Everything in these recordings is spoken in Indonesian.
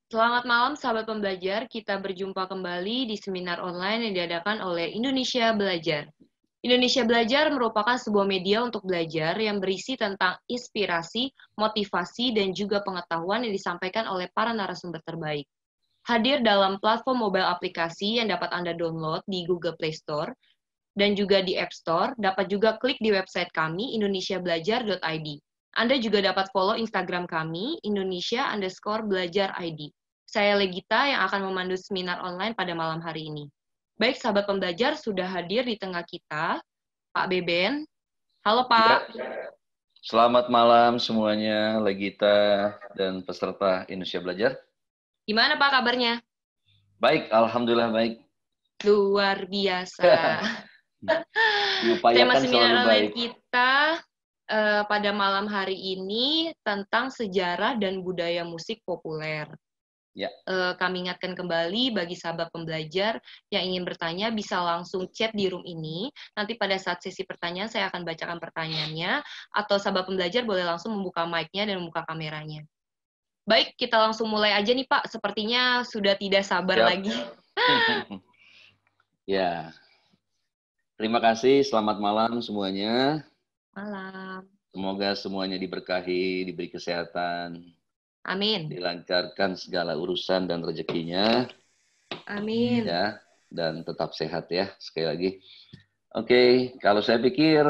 Selamat malam sahabat pembelajar, kita berjumpa kembali di seminar online yang diadakan oleh Indonesia Belajar. Indonesia Belajar merupakan sebuah media untuk belajar yang berisi tentang inspirasi, motivasi, dan juga pengetahuan yang disampaikan oleh para narasumber terbaik. Hadir dalam platform mobile aplikasi yang dapat Anda download di Google Play Store dan juga di App Store, dapat juga klik di website kami, indonesiabelajar.id. Anda juga dapat follow Instagram kami, Indonesia_belajar_id. Saya Legita yang akan memandu seminar online pada malam hari ini. Baik, sahabat pembelajar sudah hadir di tengah kita, Pak Beben. Halo, Pak. Ya. Selamat malam semuanya, Legita dan peserta Indonesia Belajar. Gimana, Pak, kabarnya? Baik, alhamdulillah baik. Luar biasa. Tema Diupayakan seminar selalu online baik. kita pada malam hari ini tentang sejarah dan budaya musik populer. Ya. Kami ingatkan kembali bagi sahabat pembelajar yang ingin bertanya bisa langsung chat di room ini. Nanti pada saat sesi pertanyaan saya akan bacakan pertanyaannya, atau sahabat pembelajar boleh langsung membuka mic-nya dan membuka kameranya. Baik, kita langsung mulai aja nih Pak. Sepertinya sudah tidak sabar Siap. lagi. Ya. Terima kasih, selamat malam semuanya. Malam. Semoga semuanya diberkahi, diberi kesehatan. Amin. Dilancarkan segala urusan dan rezekinya. Amin. Ya, dan tetap sehat ya, sekali lagi. Oke, kalau saya pikir,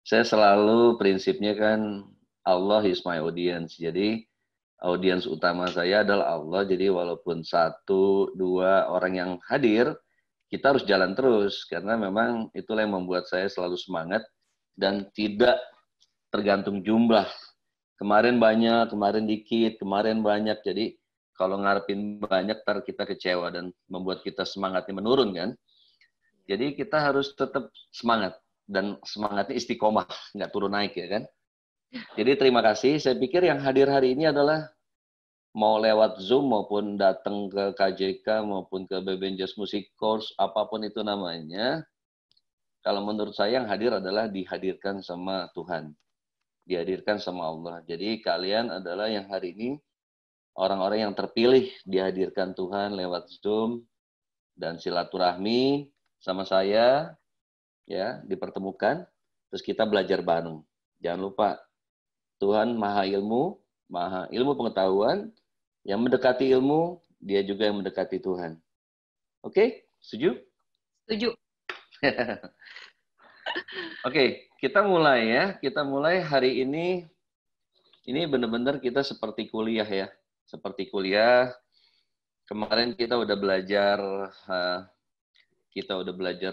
saya selalu prinsipnya kan Allah is my audience. Jadi audiens utama saya adalah Allah. Jadi walaupun 1, 2 orang yang hadir, kita harus jalan terus. Karena memang itulah yang membuat saya selalu semangat dan tidak tergantung jumlah. Kemarin banyak, kemarin dikit, kemarin banyak. Jadi kalau ngarepin banyak, ntar kita kecewa dan membuat kita semangatnya menurun kan. Jadi kita harus tetap semangat. Dan semangatnya istiqomah, nggak turun naik ya kan. Jadi terima kasih. Saya pikir yang hadir hari ini adalah mau lewat Zoom maupun datang ke KJK maupun ke BBN Jazz Music Course, apapun itu namanya, kalau menurut saya yang hadir adalah dihadirkan sama Tuhan. Dihadirkan sama Allah. Jadi kalian adalah yang hari ini orang-orang yang terpilih dihadirkan Tuhan lewat Zoom dan silaturahmi sama saya ya, dipertemukan, terus kita belajar bareng. Jangan lupa Tuhan maha ilmu pengetahuan, yang mendekati ilmu, dia juga yang mendekati Tuhan. Oke, setuju? Setuju. Oke, kita mulai ya. Kita mulai hari ini benar-benar kita seperti kuliah ya. Seperti kuliah. Kemarin kita udah belajar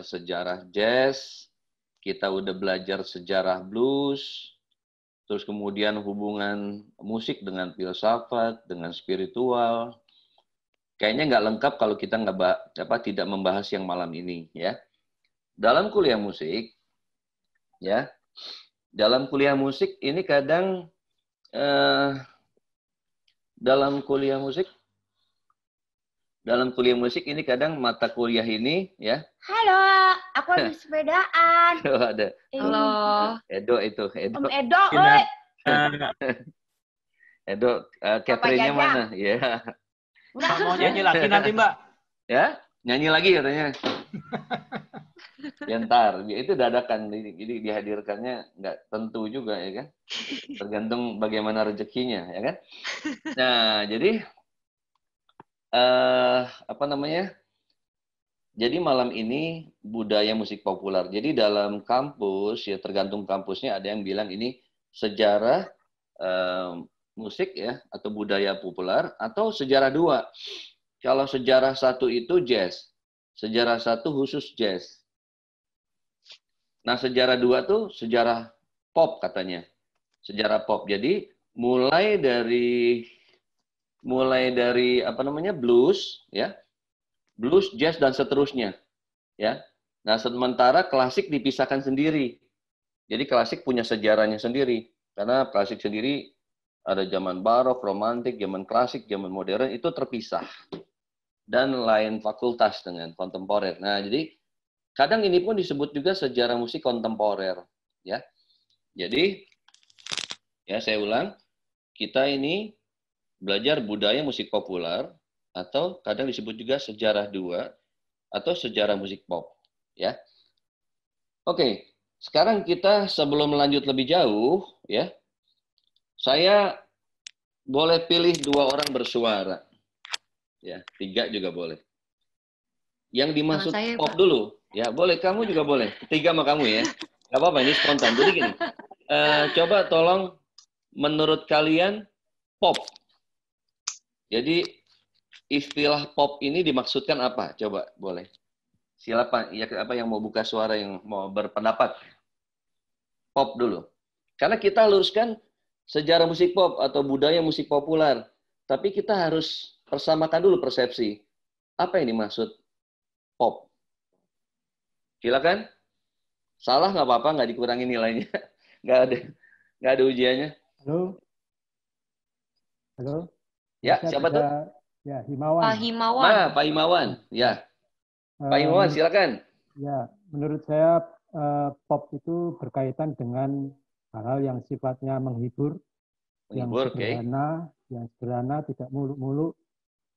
sejarah jazz, kita udah belajar sejarah blues, terus kemudian hubungan musik dengan filsafat, dengan spiritual. Kayaknya nggak lengkap kalau kita tidak membahas yang malam ini ya. Dalam kuliah musik, ya, dalam kuliah musik ini kadang dalam kuliah musik ini kadang mata kuliah ini ya. Halo, aku habis sepedaan. Ada. Halo. Edo. Om Edo, oi. Edo, Catherine-nya mana? Ya. Mbak mau nyanyi lagi nanti, Mbak. Ya, nyanyi lagi katanya. Ya ntar, itu dadakan. Jadi dihadirkannya nggak tentu juga ya kan. Tergantung bagaimana rezekinya ya kan. Nah, jadi Jadi malam ini budaya musik populer. Jadi dalam kampus ya tergantung kampusnya, ada yang bilang ini sejarah musik ya atau budaya populer, atau sejarah 2. Kalau sejarah 1 itu jazz, sejarah 1 khusus jazz. Nah sejarah 2 tuh sejarah pop katanya, sejarah pop. Jadi mulai dari blues ya, blues, jazz dan seterusnya ya. Nah sementara klasik dipisahkan sendiri. Jadi klasik punya sejarahnya sendiri, karena klasik sendiri ada zaman barok, romantik, zaman klasik, zaman modern, itu terpisah dan lain fakultas dengan kontemporer. Nah jadi kadang ini pun disebut juga sejarah musik kontemporer ya. Jadi ya saya ulang, kita ini belajar budaya musik populer, atau kadang disebut juga sejarah 2, atau sejarah musik pop. Ya. Oke, sekarang kita sebelum lanjut lebih jauh, ya, saya boleh pilih 2 orang bersuara. Ya, 3 juga boleh. Yang dimaksud saya, pop Pak. dulu. Ya, boleh. Kamu juga boleh. 3 sama kamu ya. Gak apa-apa, ini spontan. Jadi gini, coba tolong menurut kalian pop. Jadi istilah pop ini dimaksudkan apa? Coba, boleh. Silakan, ya, apa yang mau buka suara, yang mau berpendapat? Pop dulu. Karena kita luruskan sejarah musik pop atau budaya musik populer. Tapi kita harus persamakan dulu persepsi. Apa yang dimaksud pop? Silakan. Salah nggak apa-apa, nggak dikurangi nilainya. Nggak ada ujiannya. Halo. Halo. Ya, Saya siapa tuh? Ya, Himawan. Pak Himawan. Pak Himawan. Ya. Pak Himawan, silakan. Ya, menurut saya pop itu berkaitan dengan hal-hal yang sifatnya menghibur, Menghibur, yang sederhana, tidak muluk-muluk,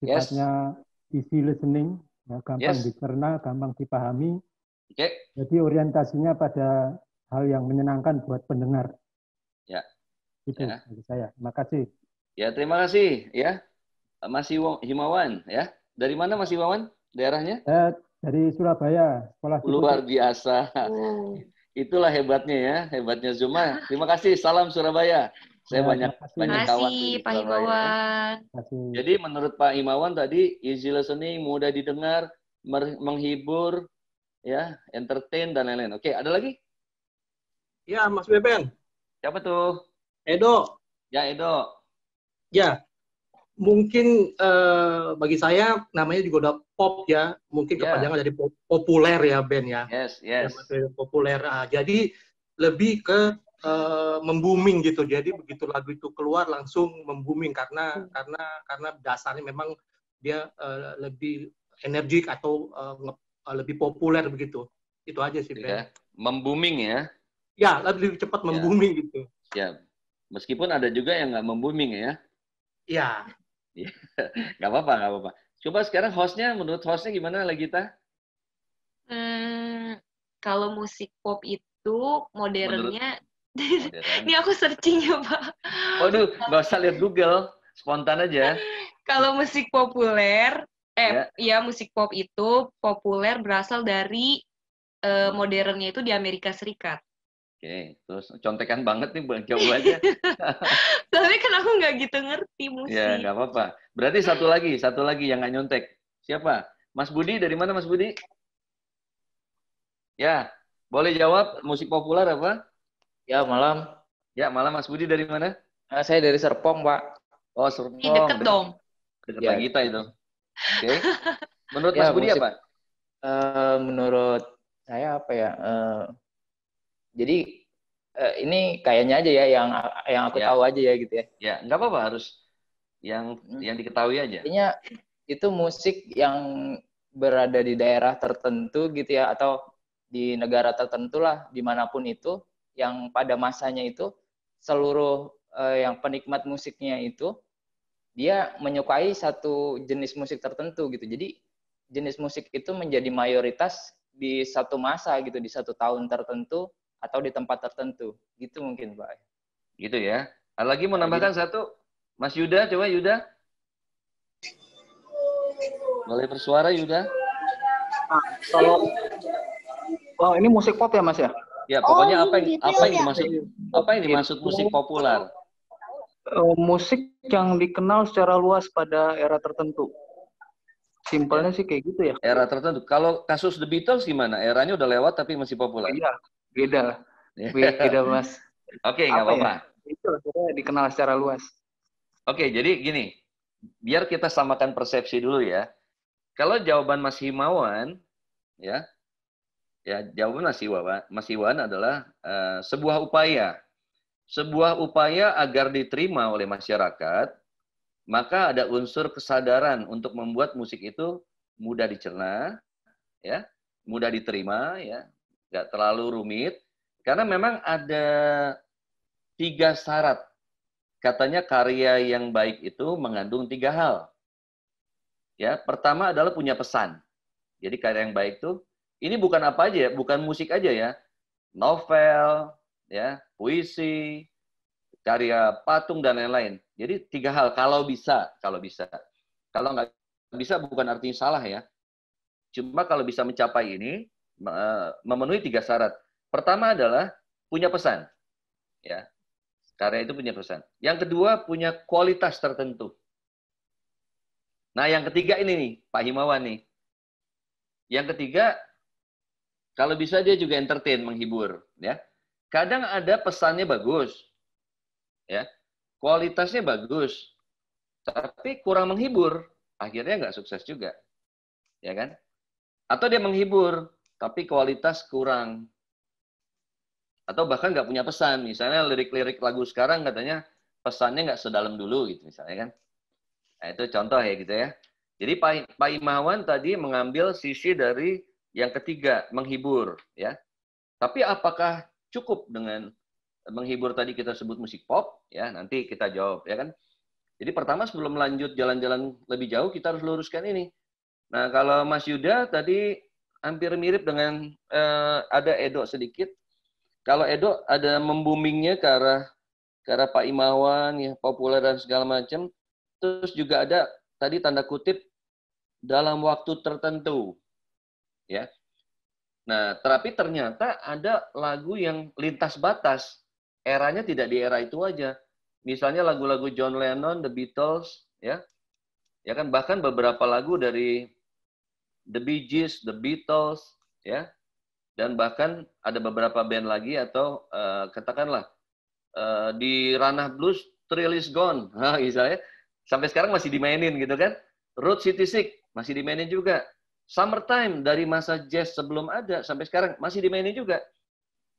Yes. sifatnya easy listening, ya, gampang Yes. dicerna, gampang dipahami. Oke. Jadi orientasinya pada hal yang menyenangkan buat pendengar. Ya. Itu Ya. bagi saya. Terima kasih. Ya, terima kasih ya. Mas Himawan ya. Dari mana Mas Himawan? Daerahnya? Saya dari Surabaya, sekolah di Luar biasa. Oh. Itulah hebatnya ya, hebatnya Zuma. Terima kasih, salam Surabaya. Saya Ya, banyak Terima kawan kasih, di Pak Surabaya. Himawan. Terima kasih. Jadi menurut Pak Himawan tadi easy listening, mudah didengar, menghibur, ya, entertain dan lain-lain. Oke, ada lagi? Ya, Mas Beben. Siapa tuh? Edo. Ya, Edo. Ya, mungkin bagi saya namanya juga udah pop ya. Mungkin Ya. kepanjangan dari populer ya, Ben ya. Yes. Ya, Mas Beben, populer. Jadi lebih ke membooming gitu. Jadi begitu lagu itu keluar langsung membooming karena dasarnya memang dia lebih energik atau lebih populer begitu. Itu aja sih, Ben. Ya. Membooming ya. Ya, lebih cepat membooming gitu. Ya. Meskipun ada juga yang nggak membooming ya. Ya. Nggak apa-apa. Coba sekarang hostnya, menurut hostnya gimana Legita? Kalau musik pop itu modernnya, Modern. ini aku searching ya, Pak. Waduh, nggak usah lihat Google, spontan aja. Kalau musik populer, Ya. musik pop itu populer berasal dari modernnya itu di Amerika Serikat. Oke, terus contekan banget nih, jauh aja. Tapi kan aku nggak gitu ngerti musik. Ya, nggak apa-apa. Berarti satu lagi yang nggak nyontek. Siapa? Mas Budi, dari mana Mas Budi? Ya, boleh jawab musik populer apa? Ya, malam. Ya, malam Mas Budi dari mana? Saya dari Serpong, Pak. Oh, Serpong. Ih, deket dong. Deket Ya. kita itu. Oke. Menurut Ya, Mas Budi musik- apa? Menurut saya apa ya? Jadi ini kayaknya aja ya yang aku Ya. tahu aja ya gitu ya. Ya, nggak apa-apa, harus yang diketahui aja. Kayaknya itu musik yang berada di daerah tertentu gitu ya, atau di negara tertentu lah, dimanapun itu, yang pada masanya itu seluruh yang penikmat musiknya itu dia menyukai satu jenis musik tertentu gitu. Jadi jenis musik itu menjadi mayoritas di satu masa gitu, di satu tahun tertentu atau di tempat tertentu. Gitu mungkin, Pak. Gitu ya. Ada lagi mau nambahkan satu? Mas Yuda, coba Yuda. Boleh bersuara Yuda? Kalau ini musik pop ya, Mas ya? Ya, pokoknya apa gitu yang dimaksud musik populer? Musik yang dikenal secara luas pada era tertentu. Simpelnya sih kayak gitu ya. Era tertentu. Kalau kasus The Beatles gimana? Eranya udah lewat tapi masih populer. Iya, beda lah. Beda, Mas. Oke, nggak apa-apa. Itu akhirnya dikenal secara luas. Oke, jadi gini. Biar kita samakan persepsi dulu ya. Kalau jawaban Mas Himawan, ya jawaban Mas Himawan adalah sebuah upaya. Sebuah upaya agar diterima oleh masyarakat, maka ada unsur kesadaran untuk membuat musik itu mudah dicerna, ya, mudah diterima, ya, nggak terlalu rumit, karena memang ada 3 syarat katanya karya yang baik itu mengandung 3 hal. Ya, pertama adalah punya pesan. Jadi karya yang baik itu ini bukan apa aja ya, bukan musik aja ya. Novel, ya, puisi, karya patung dan lain-lain. Jadi 3 hal kalau bisa, kalau bisa. Kalau nggak bisa bukan artinya salah ya. Cuma kalau bisa mencapai ini memenuhi 3 syarat. Pertama adalah punya pesan. Ya. Karya itu punya pesan. Yang kedua punya kualitas tertentu. Nah, yang ketiga ini nih, Pak Himawan nih. Yang ketiga, kalau bisa dia juga entertain, menghibur, ya. Kadang ada pesannya bagus, ya. Kualitasnya bagus, tapi kurang menghibur, akhirnya nggak sukses juga, ya kan? Atau dia menghibur, tapi kualitas kurang, atau bahkan nggak punya pesan. Misalnya lirik-lirik lagu sekarang katanya pesannya nggak sedalam dulu, gitu misalnya kan. Nah, itu contoh ya gitu ya. Jadi Pak Imawan tadi mengambil sisi dari yang ketiga, menghibur. Ya. Tapi apakah cukup dengan menghibur tadi kita sebut musik pop? Ya, nanti kita jawab. Ya kan? Jadi pertama sebelum lanjut jalan-jalan lebih jauh, kita harus luruskan ini. Nah, kalau Mas Yuda tadi hampir mirip dengan ada Edo sedikit. Kalau Edo ada memboomingnya ke arah Pak Imawan, ya, populer dan segala macam. Terus juga ada tadi tanda kutip dalam waktu tertentu, ya. Nah, tapi ternyata ada lagu yang lintas batas, eranya tidak di era itu aja. Misalnya lagu-lagu John Lennon, The Beatles, ya kan bahkan beberapa lagu dari The Bee Gees, The Beatles, ya, dan bahkan ada beberapa band lagi atau katakanlah di ranah blues, Thrill Is Gone, nah, misalnya. Sampai sekarang masih dimainin gitu kan. Route 66 masih dimainin juga. Summertime dari masa jazz sebelum ada sampai sekarang masih dimainin juga.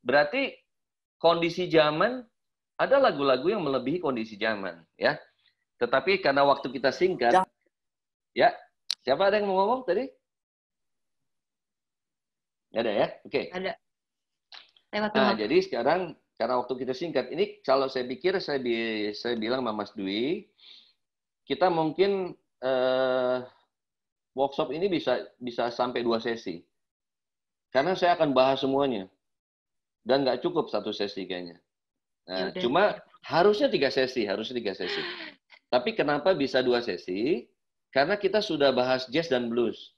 Berarti kondisi zaman ada lagu-lagu yang melebihi kondisi zaman, ya. Tetapi karena waktu kita singkat, ya. Siapa ada yang mau ngomong tadi? Ada ya? Oke. Ada. Nah, jadi sekarang karena waktu kita singkat, ini kalau saya pikir saya bilang sama Mas Dwi, kita mungkin workshop ini bisa sampai 2 sesi. Karena saya akan bahas semuanya. Dan nggak cukup 1 sesi kayaknya. Nah, cuma harusnya 3 sesi. Tapi kenapa bisa 2 sesi? Karena kita sudah bahas jazz dan blues.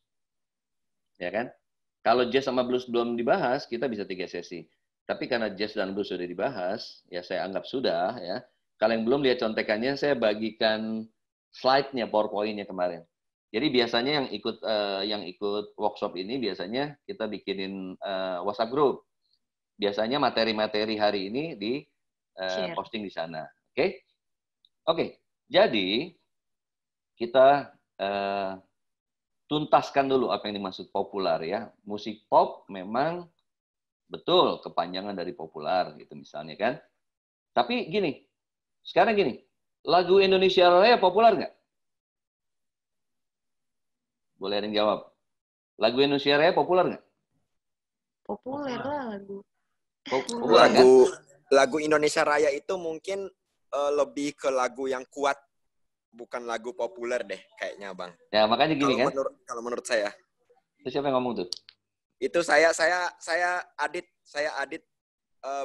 Ya kan? Kalau jazz sama blues belum dibahas, kita bisa 3 sesi. Tapi karena jazz dan blues sudah dibahas, ya saya anggap sudah. Ya. Kalau yang belum lihat contekannya, saya bagikan slide-nya, PowerPoint-nya kemarin. Jadi biasanya yang ikut workshop ini biasanya kita bikinin WhatsApp group. Biasanya materi-materi hari ini di posting di sana. Oke? Oke. Jadi kita tuntaskan dulu apa yang dimaksud populer ya. Musik pop memang betul kepanjangan dari populer gitu misalnya kan. Tapi gini, sekarang gini. Lagu Indonesia Raya populer nggak? Boleh ada yang jawab. Lagu Indonesia Raya populer nggak? Populer lah lagu. Populer, kan? Lagu Indonesia Raya itu mungkin lebih ke lagu yang kuat, bukan lagu populer deh kayaknya, Bang. Ya, makanya gini kan. Kalau menurut saya. Itu siapa yang ngomong tuh? Itu saya Adit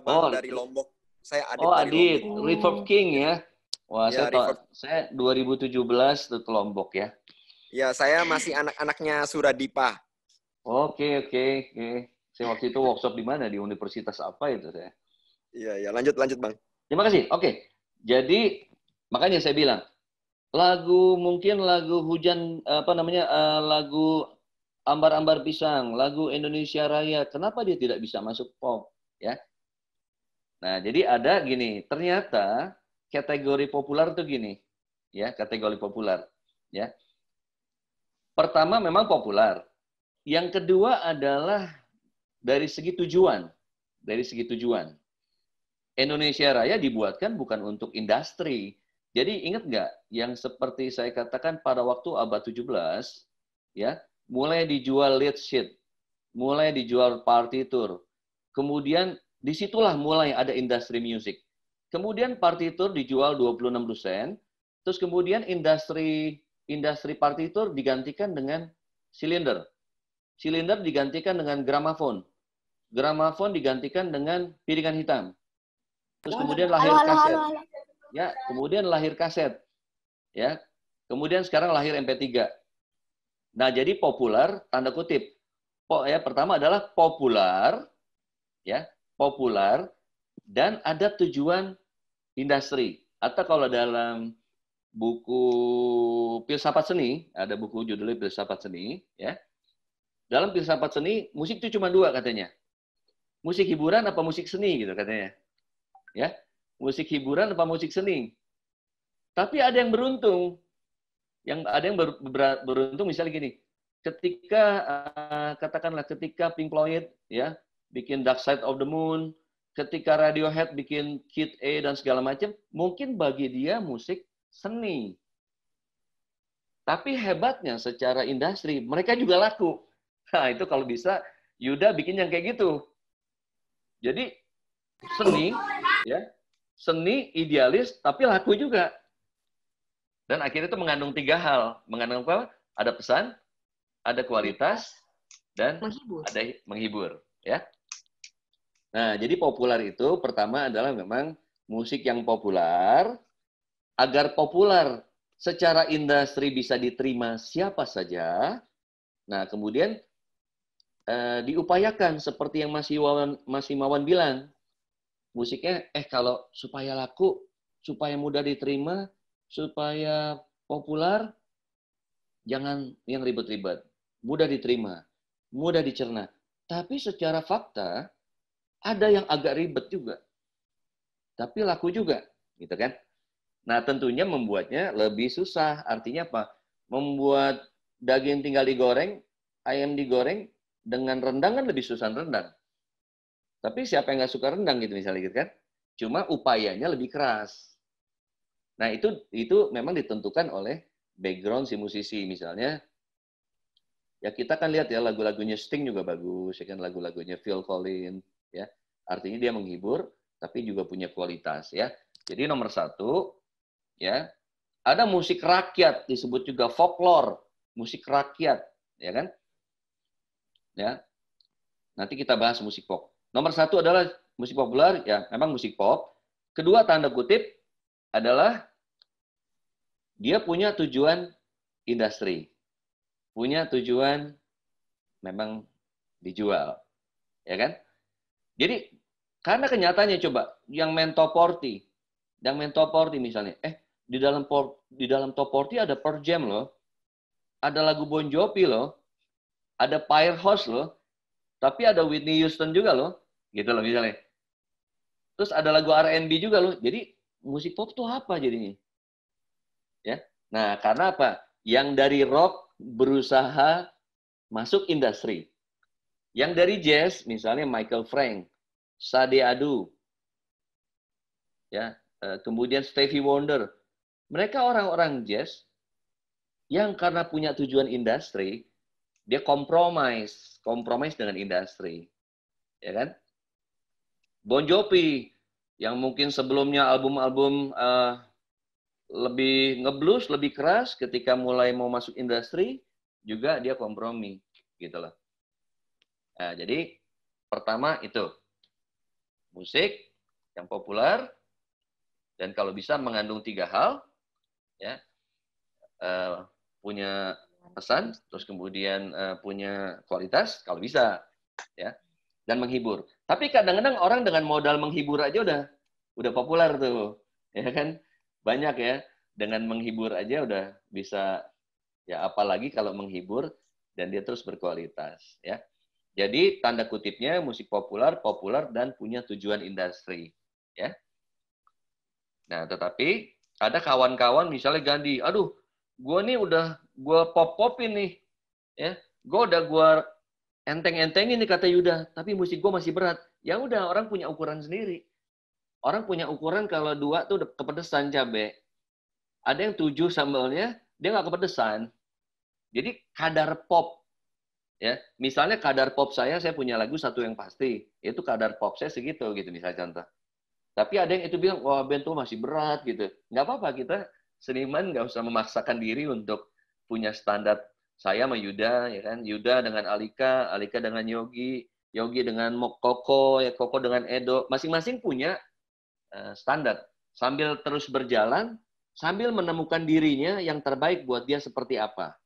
Bang dari Lombok. Saya Adit dari Lombok. Reverb King ya. Wah, ya, saya 2017 tuh ke Lombok ya. Ya, saya masih anak-anaknya Suradipa. Oke. Saya waktu itu workshop di mana? Di universitas apa itu saya? Iya, lanjut Bang. Terima kasih. Oke. Jadi makanya saya bilang mungkin lagu hujan lagu Ambar-ambar pisang, lagu Indonesia Raya, kenapa dia tidak bisa masuk pop ya? Nah, jadi ada gini, ternyata kategori populer tuh gini, ya, kategori populer, ya. Pertama memang populer. Yang kedua adalah dari segi tujuan. Indonesia Raya dibuatkan bukan untuk industri. Jadi ingat nggak yang seperti saya katakan pada waktu abad 17, ya, mulai dijual lead sheet, mulai dijual partitur, kemudian disitulah mulai ada industri musik. kemudian partitur dijual 26 sen, terus kemudian industri partitur digantikan dengan silinder. Silinder digantikan dengan gramafon. Gramafon digantikan dengan piringan hitam. Terus kemudian lahir kaset. Ya, kemudian lahir kaset. Ya. Kemudian sekarang lahir MP3. Nah, jadi populer tanda kutip. Pertama adalah populer, ya, populer dan ada tujuan industri. Atau kalau dalam buku Filsafat Seni, ada buku judulnya Filsafat Seni, ya. Dalam Filsafat Seni, musik itu cuma dua katanya. Musik hiburan apa musik seni gitu katanya. Ya. Musik hiburan apa musik seni. Tapi ada yang beruntung. Ada yang beruntung misalnya gini. Ketika katakanlah ketika Pink Floyd ya bikin Dark Side of the Moon, ketika Radiohead bikin Kid A dan segala macam, mungkin bagi dia musik seni. Tapi hebatnya secara industri, mereka juga laku. Nah, itu kalau bisa Yuda bikin yang kayak gitu. Jadi seni ya, seni idealis tapi laku juga. Dan akhirnya itu mengandung tiga hal. Mengandung apa? Ada pesan, ada kualitas, dan ada menghibur. Ya. Nah, jadi populer itu pertama adalah memang musik yang populer. Agar populer secara industri bisa diterima siapa saja. Nah, kemudian diupayakan seperti yang Mas Imawan bilang. Musiknya, kalau supaya laku, supaya mudah diterima, supaya populer, jangan yang ribet-ribet. Mudah diterima, mudah dicerna. Tapi secara fakta, ada yang agak ribet juga. Tapi laku juga. Gitu kan? Nah, tentunya membuatnya lebih susah. Artinya apa? Membuat daging tinggal digoreng, ayam digoreng, dengan rendang kan lebih susah rendang. Tapi siapa yang nggak suka rendang gitu misalnya gitu kan? Cuma upayanya lebih keras. Nah, itu memang ditentukan oleh background si musisi. Misalnya, ya kita kan lihat ya lagu-lagunya Sting juga bagus, ya kan lagu-lagunya Phil Collins, ya. Artinya dia menghibur, tapi juga punya kualitas, ya. Jadi nomor satu, ya, ada musik rakyat disebut juga folklore, musik rakyat, ya kan? Ya. Nanti kita bahas musik pop. Nomor satu adalah musik populer, ya, memang musik pop. Kedua tanda kutip adalah dia punya tujuan industri. Punya tujuan memang dijual. Ya kan? Jadi, karena kenyataannya coba, yang main top 40 misalnya, di dalam top 40 ada Pearl Jam loh, ada lagu Bon Jovi loh, ada Firehouse loh, tapi ada Whitney Houston juga loh, gitu loh misalnya. Terus ada lagu R&B juga loh. Jadi, musik pop tuh apa jadinya? Ya. Nah, karena apa? Yang dari rock berusaha masuk industri. Yang dari jazz, misalnya Michael Frank, Sade Adu, ya, kemudian Stevie Wonder. Mereka orang-orang jazz yang karena punya tujuan industri, dia kompromis dengan industri. Ya kan? Bon Jovi, yang mungkin sebelumnya album-album lebih ngeblues, lebih keras, ketika mulai mau masuk industri, juga dia kompromi. Gitu loh. Nah, jadi pertama itu, musik yang populer, dan kalau bisa mengandung tiga hal, ya, punya pesan, terus kemudian punya kualitas, kalau bisa, ya, dan menghibur. Tapi kadang-kadang orang dengan modal menghibur aja udah populer tuh, ya kan? Banyak ya, dengan menghibur aja udah bisa, ya apalagi kalau menghibur dan dia terus berkualitas, ya. Jadi tanda kutipnya musik populer dan punya tujuan industri, ya. Nah, tetapi ada kawan-kawan misalnya Gandhi, aduh, gue nih udah gue pop-popin nih, ya, gue enteng-entengin nih kata Yuda, tapi musik gue masih berat. Ya udah, orang punya ukuran sendiri. Orang punya ukuran kalau 2 tuh udah kepedesan cabai. Ada yang 7 sambalnya, dia nggak kepedesan. Jadi kadar pop, ya. Misalnya kadar pop saya punya lagu satu yang pasti, itu kadar pop saya segitu gitu misalnya contoh. Tapi ada yang itu bilang, wah band tuh masih berat gitu. Nggak apa-apa, kita seniman nggak usah memaksakan diri untuk punya standar. Saya sama Yuda, ya kan? Yuda dengan Alika, Alika dengan Yogi, Yogi dengan Koko, ya Koko dengan Edo. Masing-masing punya standar. Sambil terus berjalan, sambil menemukan dirinya yang terbaik buat dia seperti apa.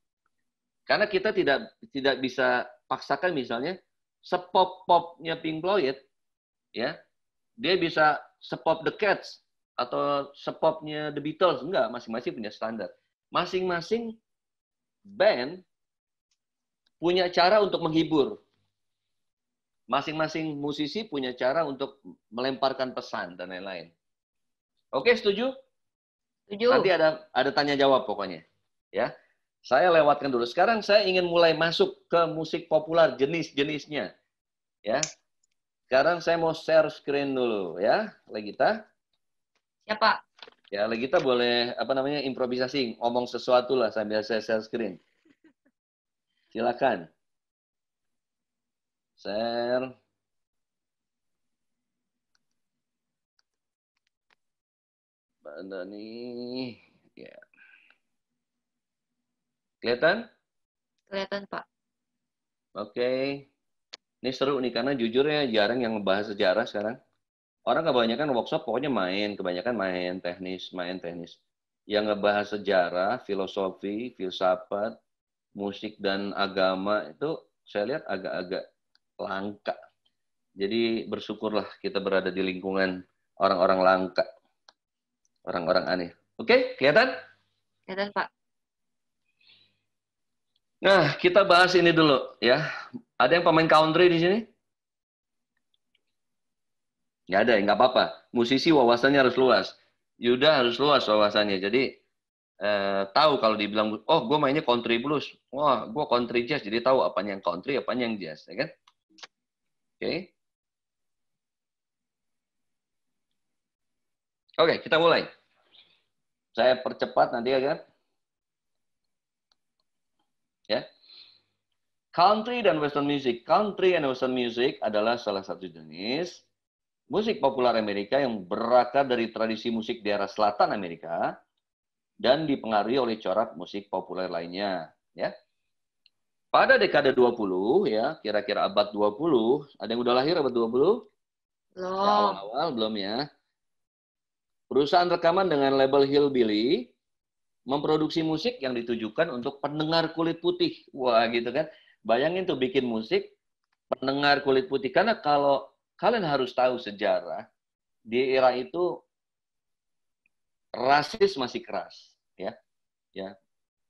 Karena kita tidak bisa paksakan misalnya sepop-popnya Pink Floyd, ya, dia bisa sepop The Cats atau sepopnya The Beatles. Enggak, masing-masing punya standar. Masing-masing band punya cara untuk menghibur. Masing-masing musisi punya cara untuk melemparkan pesan dan lain-lain. Oke, setuju? Setuju. Nanti ada tanya jawab pokoknya. Ya. Saya lewatkan dulu. Sekarang saya ingin mulai masuk ke musik populer, jenis-jenisnya. Ya. Sekarang saya mau share screen dulu ya, Legita. Siapa? Ya, Legita boleh improvisasi, ngomong sesuatu lah sambil saya share screen. Silakan. Share. Ada nih. Ya. Kelihatan? Kelihatan, Pak. Oke. Ini seru nih, karena jujur ya jarang yang ngebahas sejarah sekarang. Orang kebanyakan workshop pokoknya kebanyakan main teknis. Yang ngebahas sejarah, filosofi, filsafat, musik, dan agama itu saya lihat agak-agak langka. Jadi bersyukurlah kita berada di lingkungan orang-orang langka. Orang-orang aneh. Oke, kelihatan? Kelihatan, Pak. Nah, kita bahas ini dulu ya. Ada yang pemain country di sini? Nggak ada, nggak apa-apa. Musisi wawasannya harus luas. Yuda harus luas wawasannya. Jadi tahu kalau dibilang, oh gue mainnya country blues. Wah, gue country jazz. Jadi tahu apanya yang country, apanya yang jazz. Ya kan? Oke. Oke, kita mulai. Saya percepat nanti ya kan? Ya. Country dan Western music. Country and Western music adalah salah satu jenis musik populer Amerika yang berakar dari tradisi musik daerah selatan Amerika dan dipengaruhi oleh corak musik populer lainnya. Ya. Pada dekade 20, ya, kira-kira abad 20, ada yang udah lahir abad 20? Belum. Ya, awal-awal belum ya. Perusahaan rekaman dengan label Hillbilly memproduksi musik yang ditujukan untuk pendengar kulit putih. Wah, gitu kan. Bayangin tuh bikin musik pendengar kulit putih. Karena kalau kalian harus tahu sejarah, di era itu rasis masih keras. Ya.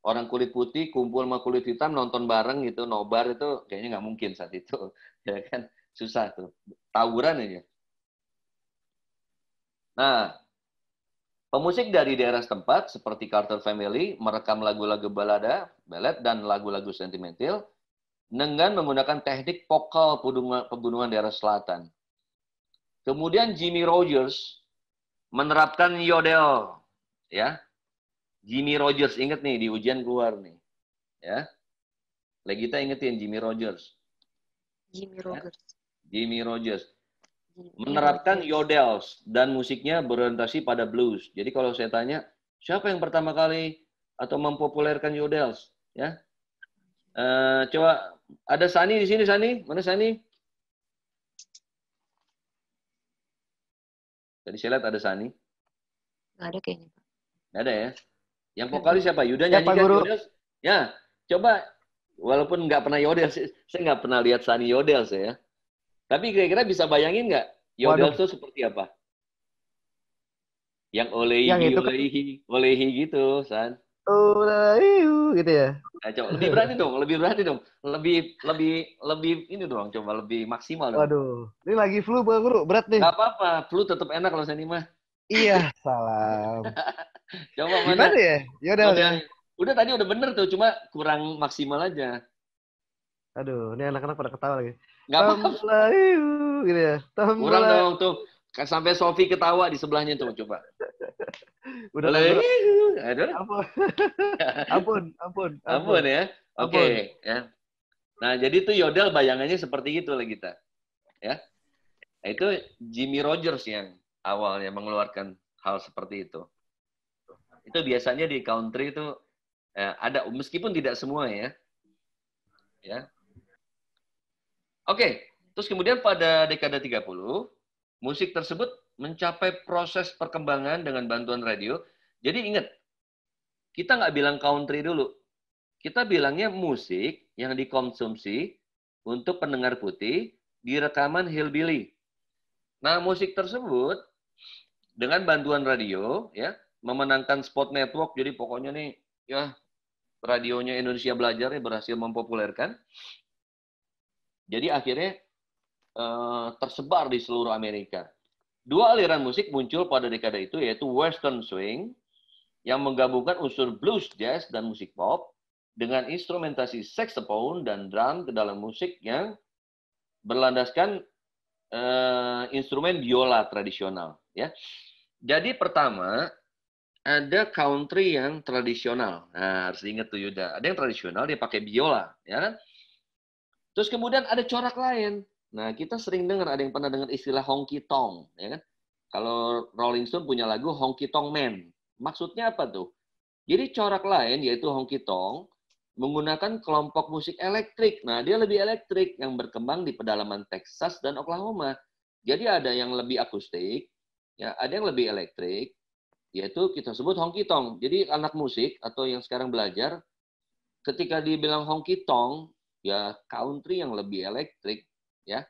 Orang kulit putih kumpul sama kulit hitam nonton bareng gitu, nobar itu kayaknya nggak mungkin saat itu. Ya kan, susah tuh. Tawuran aja. Nah, pemusik dari daerah setempat seperti Carter Family merekam lagu-lagu balada, ballad, dan lagu-lagu sentimental dengan menggunakan teknik vokal pegunungan daerah selatan. Kemudian Jimmy Rogers menerapkan yodel, ya. Jimmy Rogers, ingat nih di ujian keluar nih, ya. Legita ingetin Jimmy Rogers. Jimmy Rogers. Ya? Jimmy Rogers menerapkan yodels dan musiknya berorientasi pada blues. Jadi kalau saya tanya, siapa yang pertama kali atau mempopulerkan yodels? Ya, coba ada Sani di sini. Sani, mana Sani? Tadi saya lihat ada Sani. Nggak ada kayaknya. Nggak ada ya? Yang vokalis siapa? Yuda nyanyikan yodels? Ya, coba. Walaupun nggak pernah yodel, saya nggak pernah lihat Sani yodel saya. Tapi kira-kira bisa bayangin nggak yodel itu seperti apa? Yang olehi gitu, San. Gitu ya. Nah, coba lebih berani dong, lebih ini dong, coba lebih maksimal dong. Waduh, ini lagi flu Pak Guru, berat nih. Gak apa-apa, flu tetap enak kalau Sani mah. Iya, salam. Coba mana? Gimana ya? Yodel ya. Udah tadi udah bener tuh, cuma kurang maksimal aja. Aduh, ini anak-anak pada ketawa lagi. Gak apa-apa. Gitu ya. Kurang dong tuh. Sampai Sofi ketawa di sebelahnya tuh, coba. Udah Ampun ya. Oke, ya. Nah, jadi tuh yodel bayangannya seperti itu lah kita. Ya. Nah, itu Jimmy Rogers yang awalnya mengeluarkan hal seperti itu. Itu biasanya di country itu ada, meskipun tidak semua ya. Ya. Oke, terus kemudian pada dekade 30, musik tersebut mencapai proses perkembangan dengan bantuan radio. Jadi ingat, kita nggak bilang country dulu. Kita bilangnya musik yang dikonsumsi untuk pendengar putih di rekaman hillbilly. Nah, musik tersebut dengan bantuan radio ya memenangkan spot network. Jadi pokoknya nih ya radionya Indonesia Belajar berhasil mempopulerkan. Jadi akhirnya tersebar di seluruh Amerika. Dua aliran musik muncul pada dekade itu, yaitu Western Swing yang menggabungkan unsur blues, jazz, dan musik pop dengan instrumentasi saxophone dan drum ke dalam musik yang berlandaskan instrumen biola tradisional. Ya. Jadi pertama ada country yang tradisional. Nah, harus diingat tuh Yuda. Ada yang tradisional dia pakai biola, ya kan? Terus kemudian ada corak lain. Nah, kita sering dengar, ada yang pernah dengar istilah honky tonk, ya kan? Kalau Rolling Stone punya lagu Honky Tonk Man. Maksudnya apa tuh? Jadi corak lain yaitu honky tonk menggunakan kelompok musik elektrik. Nah, dia lebih elektrik yang berkembang di pedalaman Texas dan Oklahoma. Jadi ada yang lebih akustik, ya, ada yang lebih elektrik, yaitu kita sebut honky tonk. Jadi anak musik atau yang sekarang belajar, ketika dibilang honky tonk, ya country yang lebih elektrik, ya.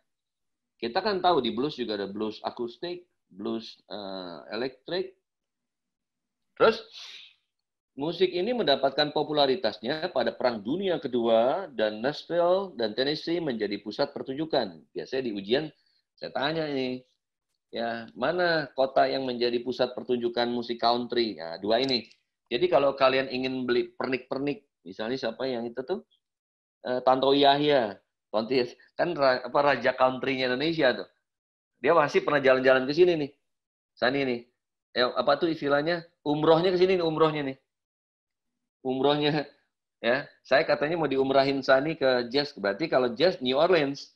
Kita kan tahu di blues juga ada blues akustik, blues elektrik. Terus musik ini mendapatkan popularitasnya pada Perang Dunia Kedua dan Nashville dan Tennessee menjadi pusat pertunjukan. Biasanya di ujian saya tanya ini, ya mana kota yang menjadi pusat pertunjukan musik country? Nah, dua ini. Jadi kalau kalian ingin beli pernik-pernik, misalnya siapa yang itu tuh? Tantowi Yahya, kan raja country-nya Indonesia tuh. Dia pasti pernah jalan-jalan ke sini nih. Sani nih. Apa tuh istilahnya? Umrohnya ke sini nih, umrohnya nih. Umrohnya ya. Saya katanya mau diumrahin Sani ke jazz. Berarti kalau jazz New Orleans.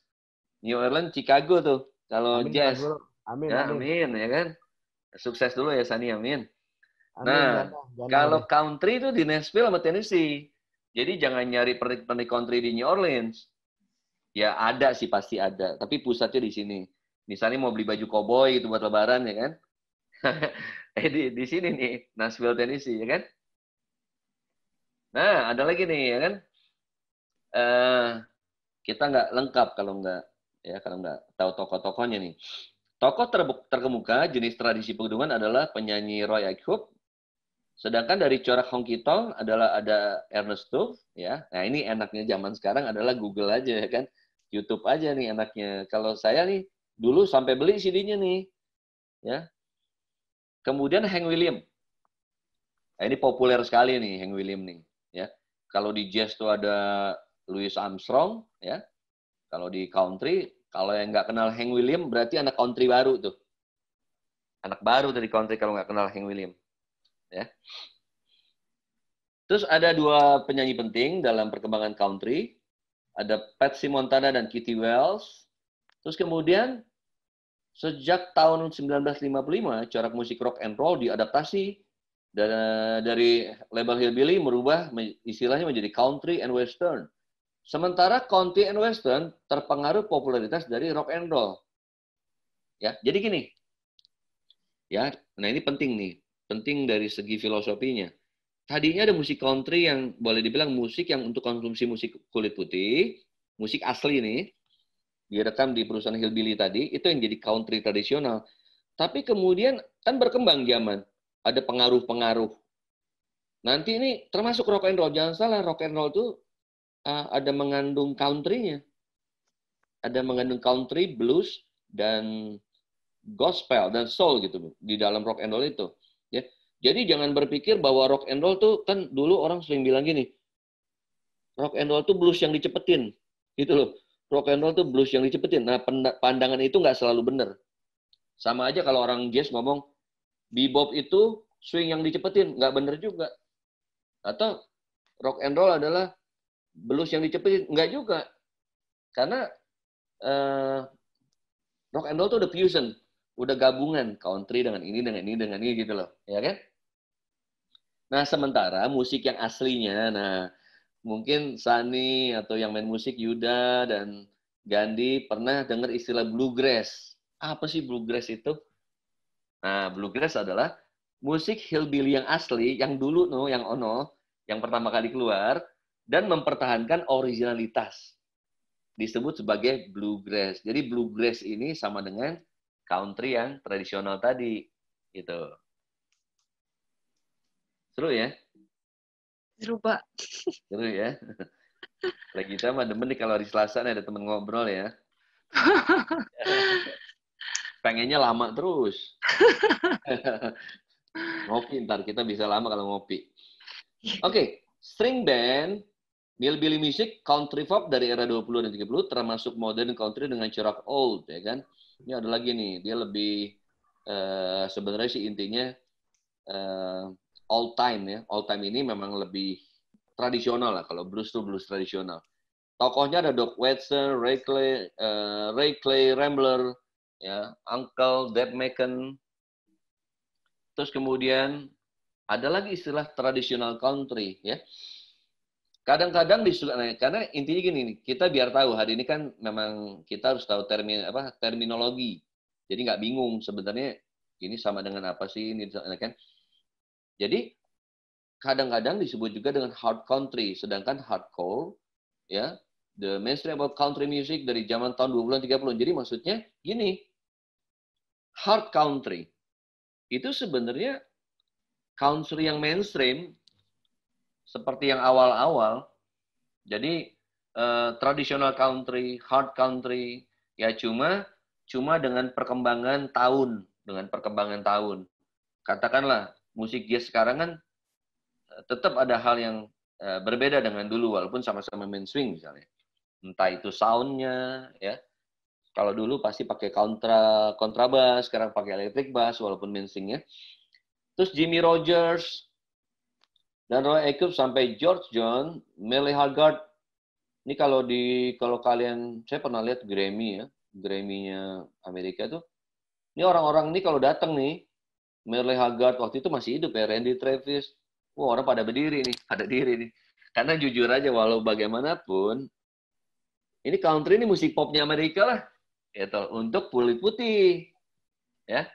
New Orleans Chicago tuh. Kalau jazz. Amin, ya, amin. Ya kan? Sukses dulu ya Sani, amin. Amin, Nah, jangan kalau country itu di Nashville sama Tennessee. Jadi jangan nyari pernik-pernik country di New Orleans. Ya ada sih, pasti ada. Tapi pusatnya di sini. Misalnya mau beli baju koboi gitu buat lebaran ya kan. di sini nih, Nashville, Tennessee ya kan. Nah, ada lagi nih ya kan. Kita nggak lengkap kalau nggak tahu tokoh-tokohnya nih. Tokoh terkemuka jenis tradisi pegunungan adalah penyanyi Roy Acuff. Sedangkan dari corak honky tonk ada Ernest Tubb, ya. Nah ini enaknya zaman sekarang adalah Google aja ya kan, YouTube aja nih enaknya. Kalau saya nih dulu sampai beli CD-nya nih, ya. Kemudian Hank Williams, nah, ini populer sekali nih Hank Williams nih, ya. Kalau di jazz tuh ada Louis Armstrong, ya. Kalau di country, kalau yang nggak kenal Hank Williams berarti anak country baru tuh, anak baru dari country kalau nggak kenal Hank Williams. Ya. Terus ada dua penyanyi penting dalam perkembangan country, ada Patsy Montana dan Kitty Wells. Terus kemudian sejak tahun 1955 corak musik rock and roll diadaptasi dari label hillbilly merubah istilahnya menjadi country and western. Sementara country and western terpengaruh popularitas dari rock and roll. Ya, jadi gini. Ya, nah ini penting nih. Penting dari segi filosofinya. Tadinya ada musik country yang boleh dibilang musik yang untuk konsumsi musik kulit putih, musik asli nih, direkam di perusahaan hillbilly tadi, itu yang jadi country tradisional. Tapi kemudian kan berkembang zaman, ada pengaruh-pengaruh. Nanti ini termasuk rock and roll, jangan salah, rock and roll itu ada mengandung country-nya. Ada mengandung country, blues, dan gospel, dan soul gitu di dalam rock and roll itu. Ya. Jadi jangan berpikir bahwa rock and roll tuh kan dulu orang sering bilang gini, rock and roll tuh blues yang dicepetin, gitu loh. Rock and roll tuh blues yang dicepetin. Nah pandangan itu nggak selalu benar. Sama aja kalau orang jazz ngomong bebop itu swing yang dicepetin, nggak benar juga. Atau rock and roll adalah blues yang dicepetin, nggak juga. Karena rock and roll tuh ada fusion. udah gabungan country dengan ini, dengan ini, dengan ini gitu loh, ya kan? Nah, sementara musik yang aslinya, nah mungkin Sani atau yang main musik Yuda dan Gandhi pernah dengar istilah bluegrass. Apa sih bluegrass itu? Nah, bluegrass adalah musik hillbilly yang asli, yang dulu yang yang pertama kali keluar, dan mempertahankan originalitas. Disebut sebagai bluegrass. Jadi bluegrass ini sama dengan country yang tradisional tadi. Gitu. Seru ya? Seru, Pak. Seru ya? Lagi kita mah demen nih kalau hari Selasa nih ada temen ngobrol ya. Pengennya lama terus. Ngopi ntar, kita bisa lama kalau ngopi. Oke, string band, hillbilly music, country pop dari era 20 dan 30, termasuk modern country dengan corak old, ya kan? Ini ada lagi nih, dia lebih, sebenarnya sih intinya, old time ya. Old time ini memang lebih tradisional lah, kalau blues itu blues tradisional. Tokohnya ada Doc Watson, Ray Clay Rambler, ya, Uncle Deb Macon. Terus kemudian ada lagi istilah tradisional country, ya. Kadang-kadang karena intinya gini, kita biar tahu hari ini kan memang kita harus tahu terminologi. Jadi nggak bingung sebenarnya ini sama dengan apa sih ini kan. Jadi kadang-kadang disebut juga dengan hard country, sedangkan hardcore ya, the mainstream about country music dari zaman tahun 20-an 30-an. Jadi maksudnya gini, hard country itu sebenarnya country yang mainstream seperti yang awal-awal. Jadi tradisional country, hard country, ya cuma dengan perkembangan tahun, Katakanlah musik jazz sekarang kan tetap ada hal yang berbeda dengan dulu walaupun sama-sama main swing misalnya. Entah itu sound-nya ya. Kalau dulu pasti pakai kontrabas, sekarang pakai electric bass walaupun main swing-nya. Terus Jimmy Rogers dan Roy Acuff sampai George Jones, Merle Haggard. Ini kalau kalian, saya pernah lihat Grammy ya, Grammy-nya Amerika tuh. Ini orang-orang ini kalau datang nih, Merle Haggard waktu itu masih hidup ya, Randy Travis. Wah, orang pada berdiri nih, pada diri nih. Karena jujur aja walau bagaimanapun, ini country ini musik popnya Amerika lah, gitu. Untuk kulit putih, ya.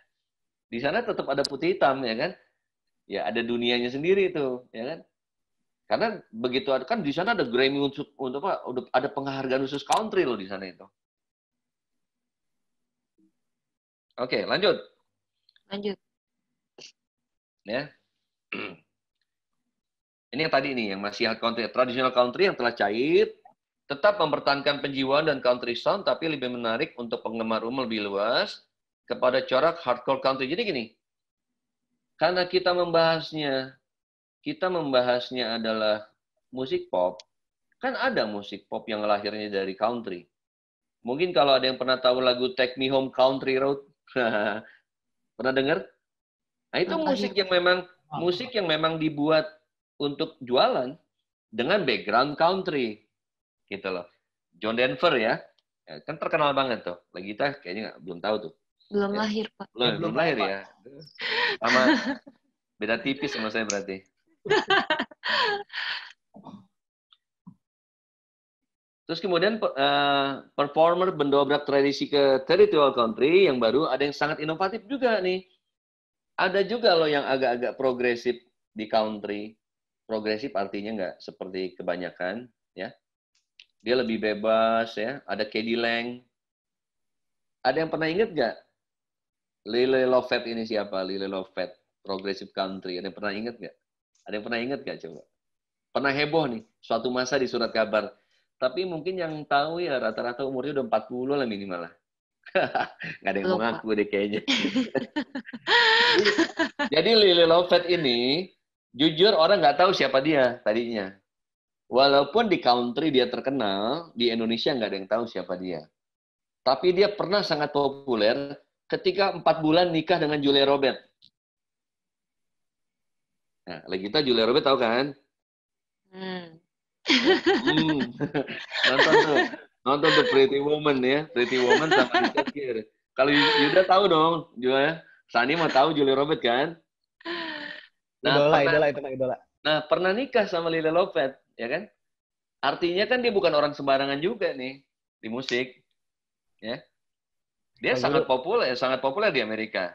Di sana tetap ada putih hitam ya kan. Ya ada dunianya sendiri itu, ya kan? Karena begitu kan di sana ada Grammy untuk apa? Ada penghargaan khusus country loh di sana itu. Oke, lanjut. Lanjut. Ya. Ini yang tadi nih, yang masih hard country, traditional country yang telah cair, tetap mempertahankan penjiwaan dan country sound, tapi lebih menarik untuk penggemar umum lebih luas kepada corak hardcore country. Jadi gini. Karena kita membahasnya adalah musik pop, kan ada musik pop yang lahirnya dari country. Mungkin kalau ada yang pernah tahu lagu Take Me Home Country Road, pernah dengar? Nah itu musik yang memang dibuat untuk jualan dengan background country, gitu loh. John Denver ya, kan terkenal banget tuh. Lagi kita kayaknya belum tahu tuh. Belum lahir, Pak. Belum lahir ya. Sama beda tipis sama saya berarti. Terus kemudian performer mendobrak tradisi ke territorial country yang baru, ada yang sangat inovatif juga nih. Ada juga loh yang agak-agak progresif di country. Progresif artinya nggak seperti kebanyakan, ya. Dia lebih bebas, ya. Ada K.D. Lang. Ada yang pernah ingat nggak? Lily Lovett ini siapa? Lily Lovett, progressive country. Ada yang pernah ingat nggak? Ada yang pernah ingat nggak coba? Pernah heboh nih, suatu masa di surat kabar. Tapi mungkin yang tahu ya rata-rata umurnya udah 40 lah minimal lah. Nggak ada yang mau ngaku deh kayaknya. Jadi Lily Lovett ini, jujur orang nggak tahu siapa dia tadinya. Walaupun di country dia terkenal, di Indonesia nggak ada yang tahu siapa dia. Tapi dia pernah sangat populer ketika 4 bulan nikah dengan Julia Robert. Nah, lagi kita Julia Robert tahu kan? Nonton tuh Pretty Woman ya, Pretty Woman sama Richard Gere. Kalau Yuda tahu dong, Julia. Sani mau tahu Julia Robert kan? Idola itu mah idola. Nah, pernah nikah sama Lila Lovett, ya kan? Artinya kan dia bukan orang sembarangan juga nih di musik, ya. Dia sangat populer di Amerika,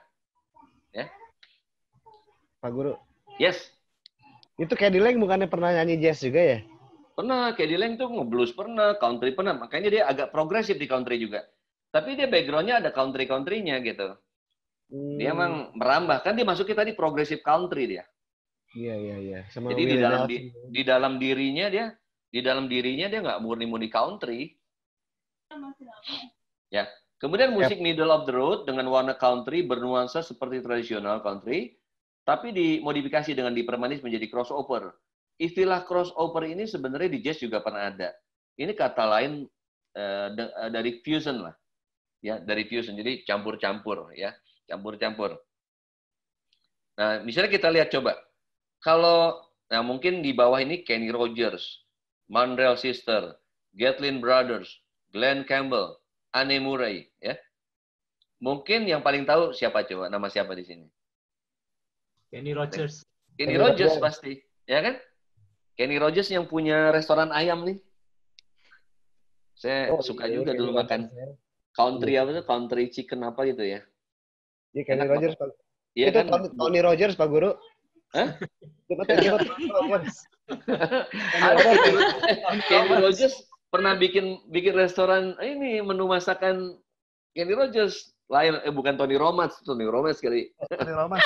ya. Pak Guru. Yes. Itu Katy Lang bukannya pernah nyanyi jazz juga ya? Pernah, Katy Lang tuh nge-blues pernah, country pernah. Makanya dia agak progresif di country juga. Tapi dia background-nya ada country-countrynya gitu. Dia emang merambah. Kan dia masuknya tadi progresif country dia. Iya. Sama jadi di dalam dirinya dia nggak murni country. Ya. Kemudian musik middle of the road dengan warna country bernuansa seperti tradisional country, tapi dimodifikasi dengan dipermanis menjadi crossover. Istilah crossover ini sebenarnya di jazz juga pernah ada. Ini kata lain dari fusion lah. Ya, dari fusion. Jadi campur-campur ya, campur-campur. Nah, misalnya kita lihat coba. Kalau mungkin di bawah ini Kenny Rogers, Mandrell Sister, Gatlin Brothers, Glenn Campbell, Anne Murray, ya. Mungkin yang paling tahu siapa coba? Nama siapa di sini? Kenny Rogers. Kenny Rogers pasti, ya kan? Kenny Rogers yang punya restoran ayam nih. Saya suka juga dulu makan country apa tuh? Country chicken apa gitu ya? Iya, Kenny Rogers. Iya itu kan? Tony Rogers, Pak Guru. Hah? Kenny Rogers pernah bikin restoran ini menu masakan Kenny Rogers lain bukan Tony Romas kali. Tony Romas.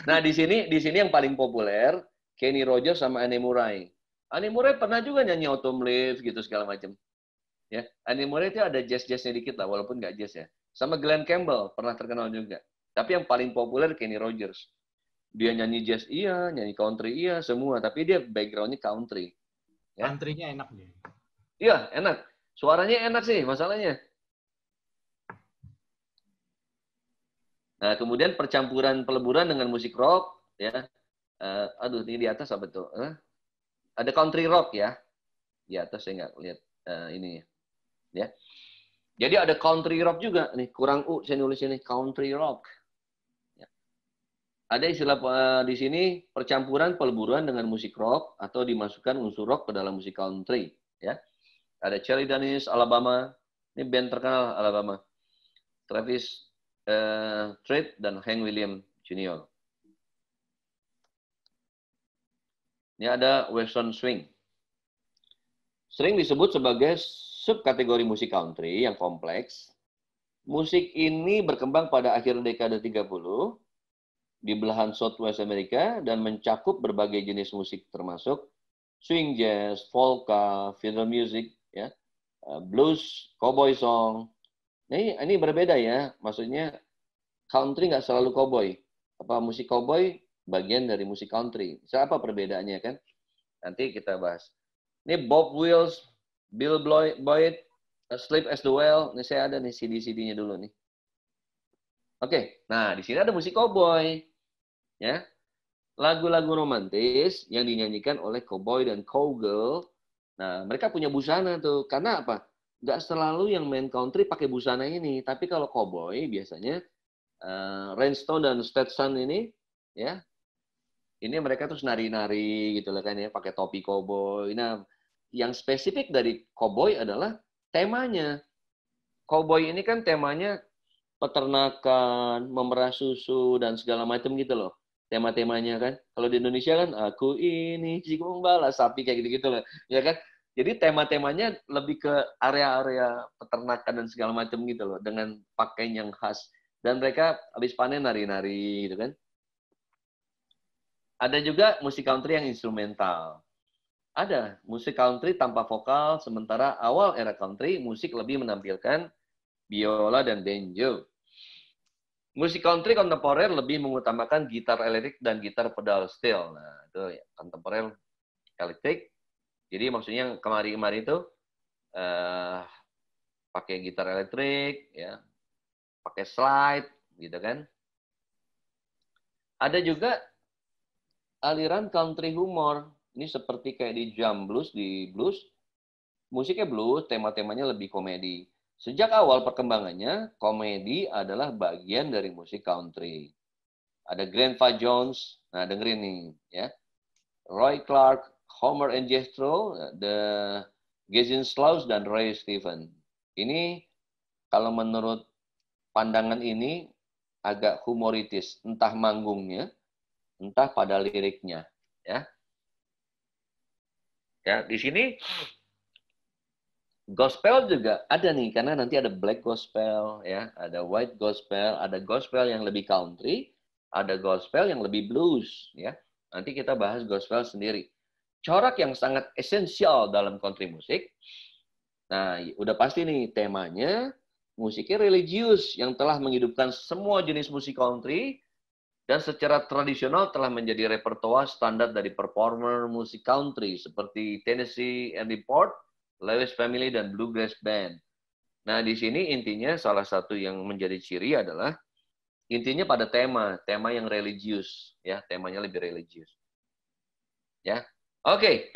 Nah, di sini yang paling populer Kenny Rogers sama Anne Murray. Anne Murray pernah juga nyanyi Autumn Leaves gitu segala macam. Ya, Anne Murray itu ada jazz-jazznya dikit lah walaupun nggak jazz ya. Sama Glenn Campbell pernah terkenal juga. Tapi yang paling populer Kenny Rogers. Dia nyanyi jazz iya, nyanyi country iya, semua. Tapi dia background-nya country. Ya. Country-nya enak nih. Iya, enak. Suaranya enak sih, masalahnya. Nah, kemudian percampuran peleburan dengan musik rock. Ya. Aduh, ini di atas apa tuh? Ada country rock ya. Di atas saya nggak lihat ini ya. Jadi ada country rock juga. Nih, kurang U saya nulis ini, country rock. Ada istilah di sini percampuran peleburan dengan musik rock atau dimasukkan unsur rock ke dalam musik country. Ya, ada Charlie Dennis, Alabama. Ini band terkenal Alabama. Travis Tritt dan Hank Williams Jr. Ini ada Western Swing. Sering disebut sebagai subkategori musik country yang kompleks. Musik ini berkembang pada akhir dekade 30 di belahan Southwest Amerika dan mencakup berbagai jenis musik termasuk swing jazz, polka, fiddle music, ya, blues, cowboy song. Nah, ini berbeda ya, maksudnya country nggak selalu cowboy. Apa musik cowboy bagian dari musik country. Apa perbedaannya kan? Nanti kita bahas. Ini Bob Wills, Bill Boyd, Sleep as the Well. Ini saya ada nih CD-CD-nya dulu nih. Oke, nah di sini ada musik cowboy, ya, lagu-lagu romantis yang dinyanyikan oleh cowboy dan cowgirl. Nah, mereka punya busana tuh, karena apa? Nggak selalu yang main country pakai busana ini, tapi kalau cowboy biasanya Rhinestone dan Stetson ini, ya, ini mereka tuh nari-nari gitu lah kan ya, pakai topi cowboy. Nah, yang spesifik dari cowboy adalah temanya. Cowboy ini kan temanya peternakan, memerah susu, dan segala macam gitu loh. Tema-temanya kan. Kalau di Indonesia kan, aku ini si gembala, sapi kayak gitu-gitu loh. Ya kan? Jadi tema-temanya lebih ke area-area peternakan dan segala macam gitu loh. Dengan pakaian yang khas. Dan mereka habis panen nari-nari gitu kan. Ada juga musik country yang instrumental. Ada musik country tanpa vokal, sementara awal era country, musik lebih menampilkan biola dan banjo. Musik country kontemporer lebih mengutamakan gitar elektrik dan gitar pedal steel. Nah, itu ya, kontemporer elektrik. Jadi maksudnya yang kemarin-kemarin itu pakai gitar elektrik, ya, pakai slide, gitu kan. Ada juga aliran country humor. Ini seperti kayak di jam blues, di blues, musiknya blues, tema-temanya lebih komedi. Sejak awal perkembangannya, komedi adalah bagian dari musik country. Ada Grandpa Jones, nah dengerin nih ya. Roy Clark, Homer and Jethro, The Gezinslaus, dan Ray Stephen. Ini kalau menurut pandangan ini agak humoritis, entah manggungnya, entah pada liriknya, ya. Ya, di sini gospel juga ada nih, karena nanti ada black gospel, ya, ada white gospel, ada gospel yang lebih country, ada gospel yang lebih blues, ya. Nanti kita bahas gospel sendiri. Corak yang sangat esensial dalam country musik. Nah, udah pasti nih temanya musiknya religius yang telah menghidupkan semua jenis musik country dan secara tradisional telah menjadi repertoar standar dari performer musik country seperti Tennessee Ernie Ford, Lewis Family, dan Bluegrass Band. Nah, di sini intinya salah satu yang menjadi ciri adalah intinya pada tema yang religius, ya, temanya lebih religius. Ya. Oke.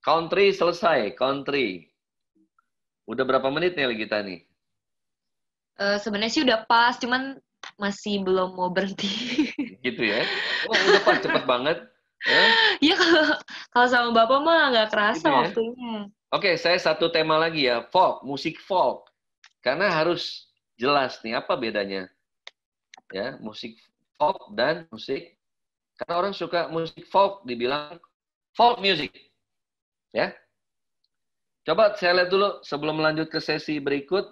Country selesai, country. Udah berapa menit nih kita nih? Sebenarnya sih udah pas, cuman masih belum mau berhenti. Gitu ya? Oh, udah pas, cepet banget. Iya, kalau sama Bapak mah nggak kerasa gitu ya? waktunya. Oke, saya satu tema lagi ya, folk, musik folk. Karena harus jelas nih apa bedanya. Ya, musik folk dan musik. Karena orang suka musik folk dibilang folk music. Ya. Coba saya lihat dulu sebelum melanjut ke sesi berikut.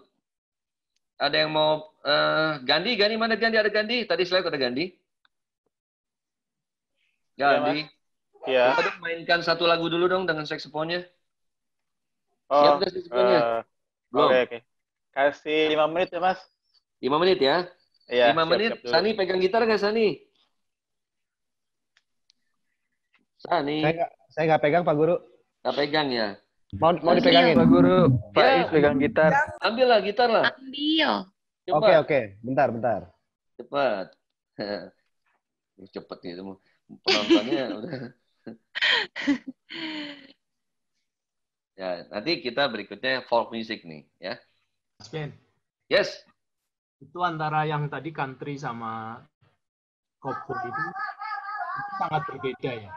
Ada yang mau Gandhi mana Gandhi? Ada Gandhi? Tadi slide ada Gandhi. Gandhi. Iya. Coba dong mainkan satu lagu dulu dong dengan saksofonnya. Oh, siap nggak saksofonnya? Belum. Oke. Kasih 5 menit ya, Mas. 5 menit ya? Iya, 5 menit. siap Sani pegang gitar nggak, Sani? Sani. Saya nggak pegang, Pak Guru. Nggak pegang ya? Mau dipegangin? Pak Guru, Pak Is pegang gitar. Ambil lah gitar lah. Ambil. Coba. Oke. Bentar. Cepat. Cepet nih semua. Penontonnya udah. Ya, nanti kita berikutnya folk music nih, ya. Mas Ben. Yes. Itu antara yang tadi country sama cowboy itu sangat berbeda ya.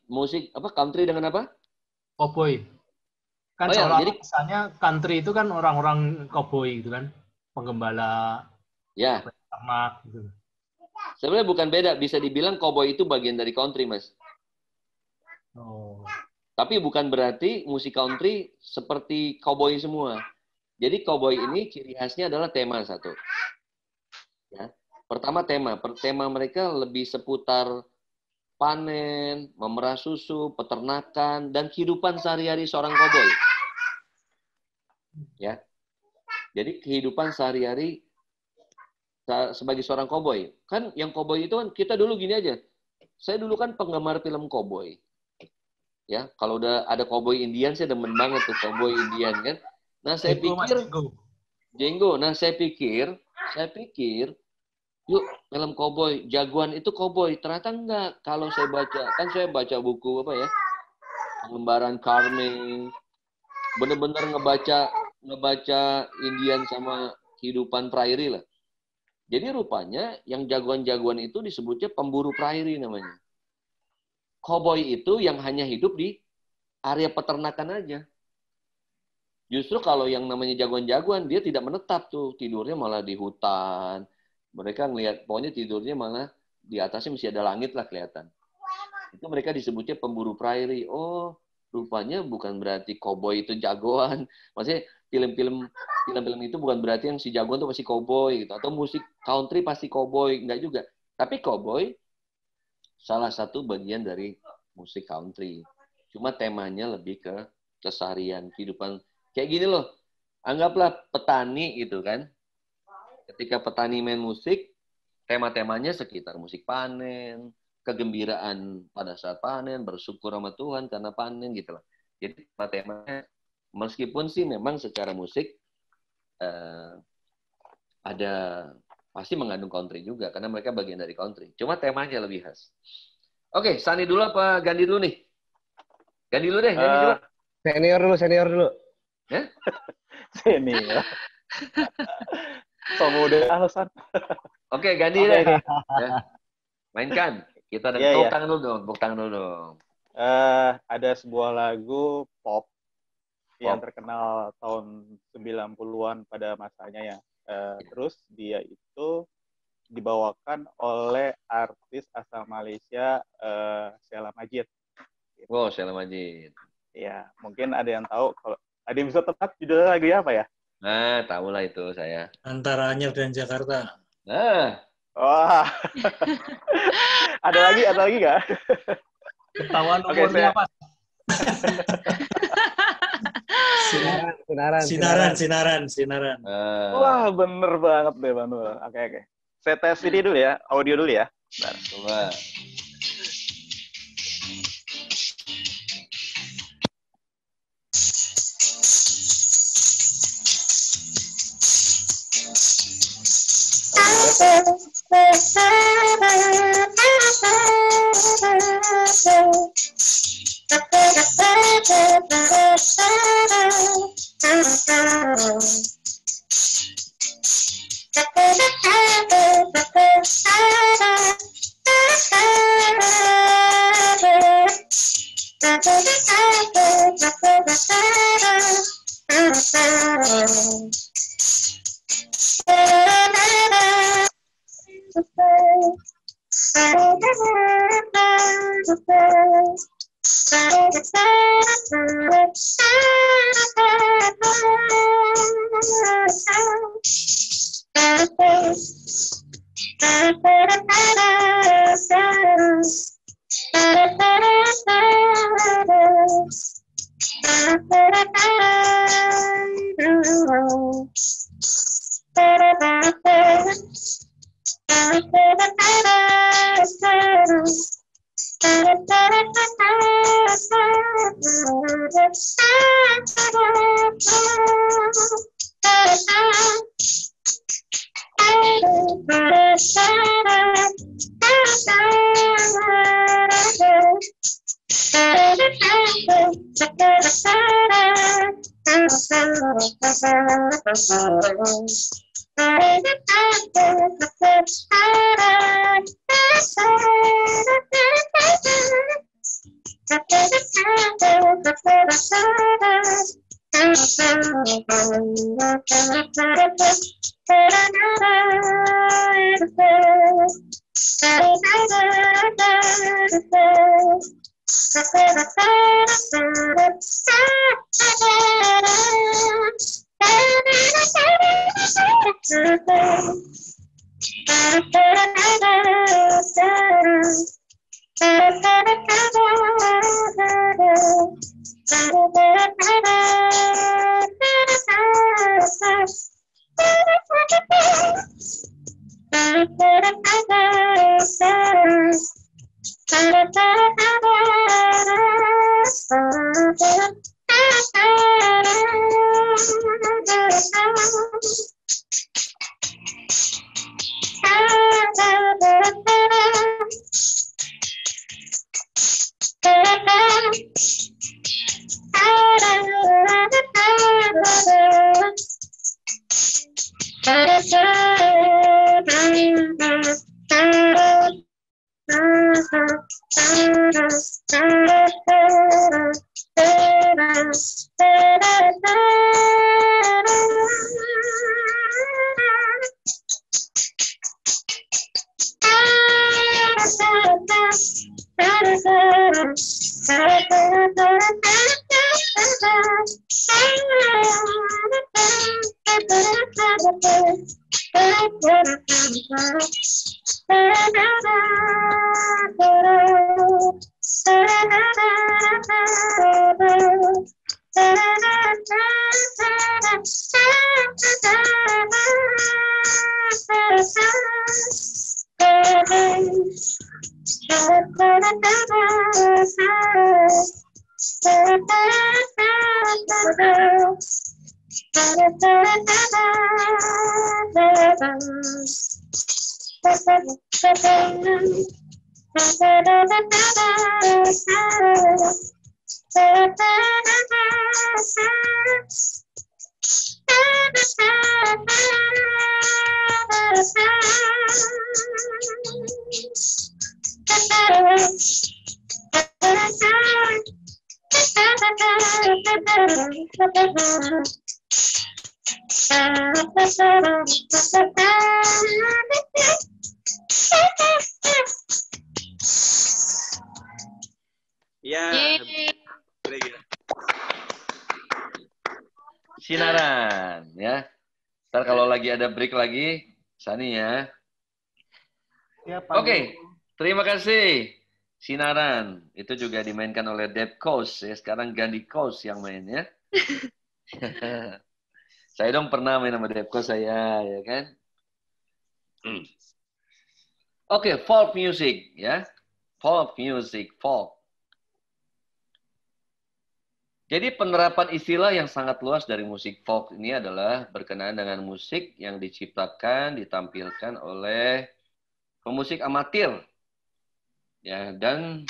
Musik apa country dengan apa? Cowboy. Kan ya, jadi misalnya country itu kan orang-orang cowboy gitu kan, penggembala. Ya. Ternak gitu. Sebenarnya bukan beda, bisa dibilang cowboy itu bagian dari country, Mas. Oh. Tapi bukan berarti musik country seperti cowboy semua. Jadi cowboy ini ciri khasnya adalah tema satu. Ya. Pertama tema mereka lebih seputar panen, memerah susu, peternakan, dan kehidupan sehari-hari seorang cowboy. Ya. Jadi kehidupan sehari-hari sebagai seorang cowboy. Kan yang cowboy itu kan kita dulu gini aja. Saya dulu kan penggemar film cowboy. Ya, kalau udah ada cowboy Indian saya demen banget tuh cowboy Indian kan. Nah, saya pikir Jenggo. Nah, saya pikir yuk film cowboy, jagoan itu cowboy. Ternyata enggak. Kalau saya baca buku apa ya? Pengembaraan Carmen. Bener-bener ngebaca Indian sama kehidupan prairie lah. Jadi rupanya yang jagoan-jagoan itu disebutnya pemburu prairie namanya. Cowboy itu yang hanya hidup di area peternakan aja. Justru kalau yang namanya jagoan-jagoan, dia tidak menetap tuh. Tidurnya malah di hutan. Mereka ngelihat, pokoknya tidurnya malah di atasnya masih ada langit lah kelihatan. Itu mereka disebutnya pemburu prairie. Oh, rupanya bukan berarti cowboy itu jagoan. Maksudnya film-film itu bukan berarti yang si jagoan itu pasti cowboy gitu. Atau musik country pasti cowboy. Enggak juga. Tapi cowboy salah satu bagian dari musik country. Cuma temanya lebih ke keseharian, kehidupan. Kayak gini loh. Anggaplah petani gitu kan. Ketika petani main musik, tema-temanya sekitar musik panen, kegembiraan pada saat panen, bersyukur sama Tuhan karena panen gitu lah. Jadi temanya meskipun sih memang secara musik ada pasti mengandung country juga karena mereka bagian dari country. Cuma temanya lebih khas. Oke, Sani dulu apa Gandhi dulu nih? Gandhi dulu deh, Gandhi dulu. Senior dulu. Senior. So muda alasan. Oke, ganti deh. Ya. Mainkan. Kita ada tepuk tangan dulu dong. Ada sebuah lagu pop yang terkenal tahun 90-an pada masanya ya. Terus dia itu dibawakan oleh artis asal Malaysia, Sheila Majid. Wow, Sheila Majid. Ya, mungkin ada yang tahu. Kalau ada yang bisa tebak judulnya lagu apa ya? Nah, tahulah itu saya. Antara Anyer dan Jakarta. Nah. Wah. Ada lagi nggak? Ketahuan umurnya apa? Sinaran. Wah, bener banget deh, Bang. Oke. Saya tes ini dulu ya, audio dulu ya. Bentar, coba. Ya. Sinaran, ya. Ntar kalau lagi ada break lagi, Sani ya. Oke, terima kasih. Sinaran, itu juga dimainkan oleh Dave Koz, ya. Sekarang Gandhi Koz yang main, ya. Saya dong pernah main sama Dave Koz, saya, ya kan. Oke, folk music, ya. Folk music, folk. Jadi penerapan istilah yang sangat luas dari musik folk ini adalah berkenaan dengan musik yang diciptakan, ditampilkan oleh pemusik amatir, ya, dan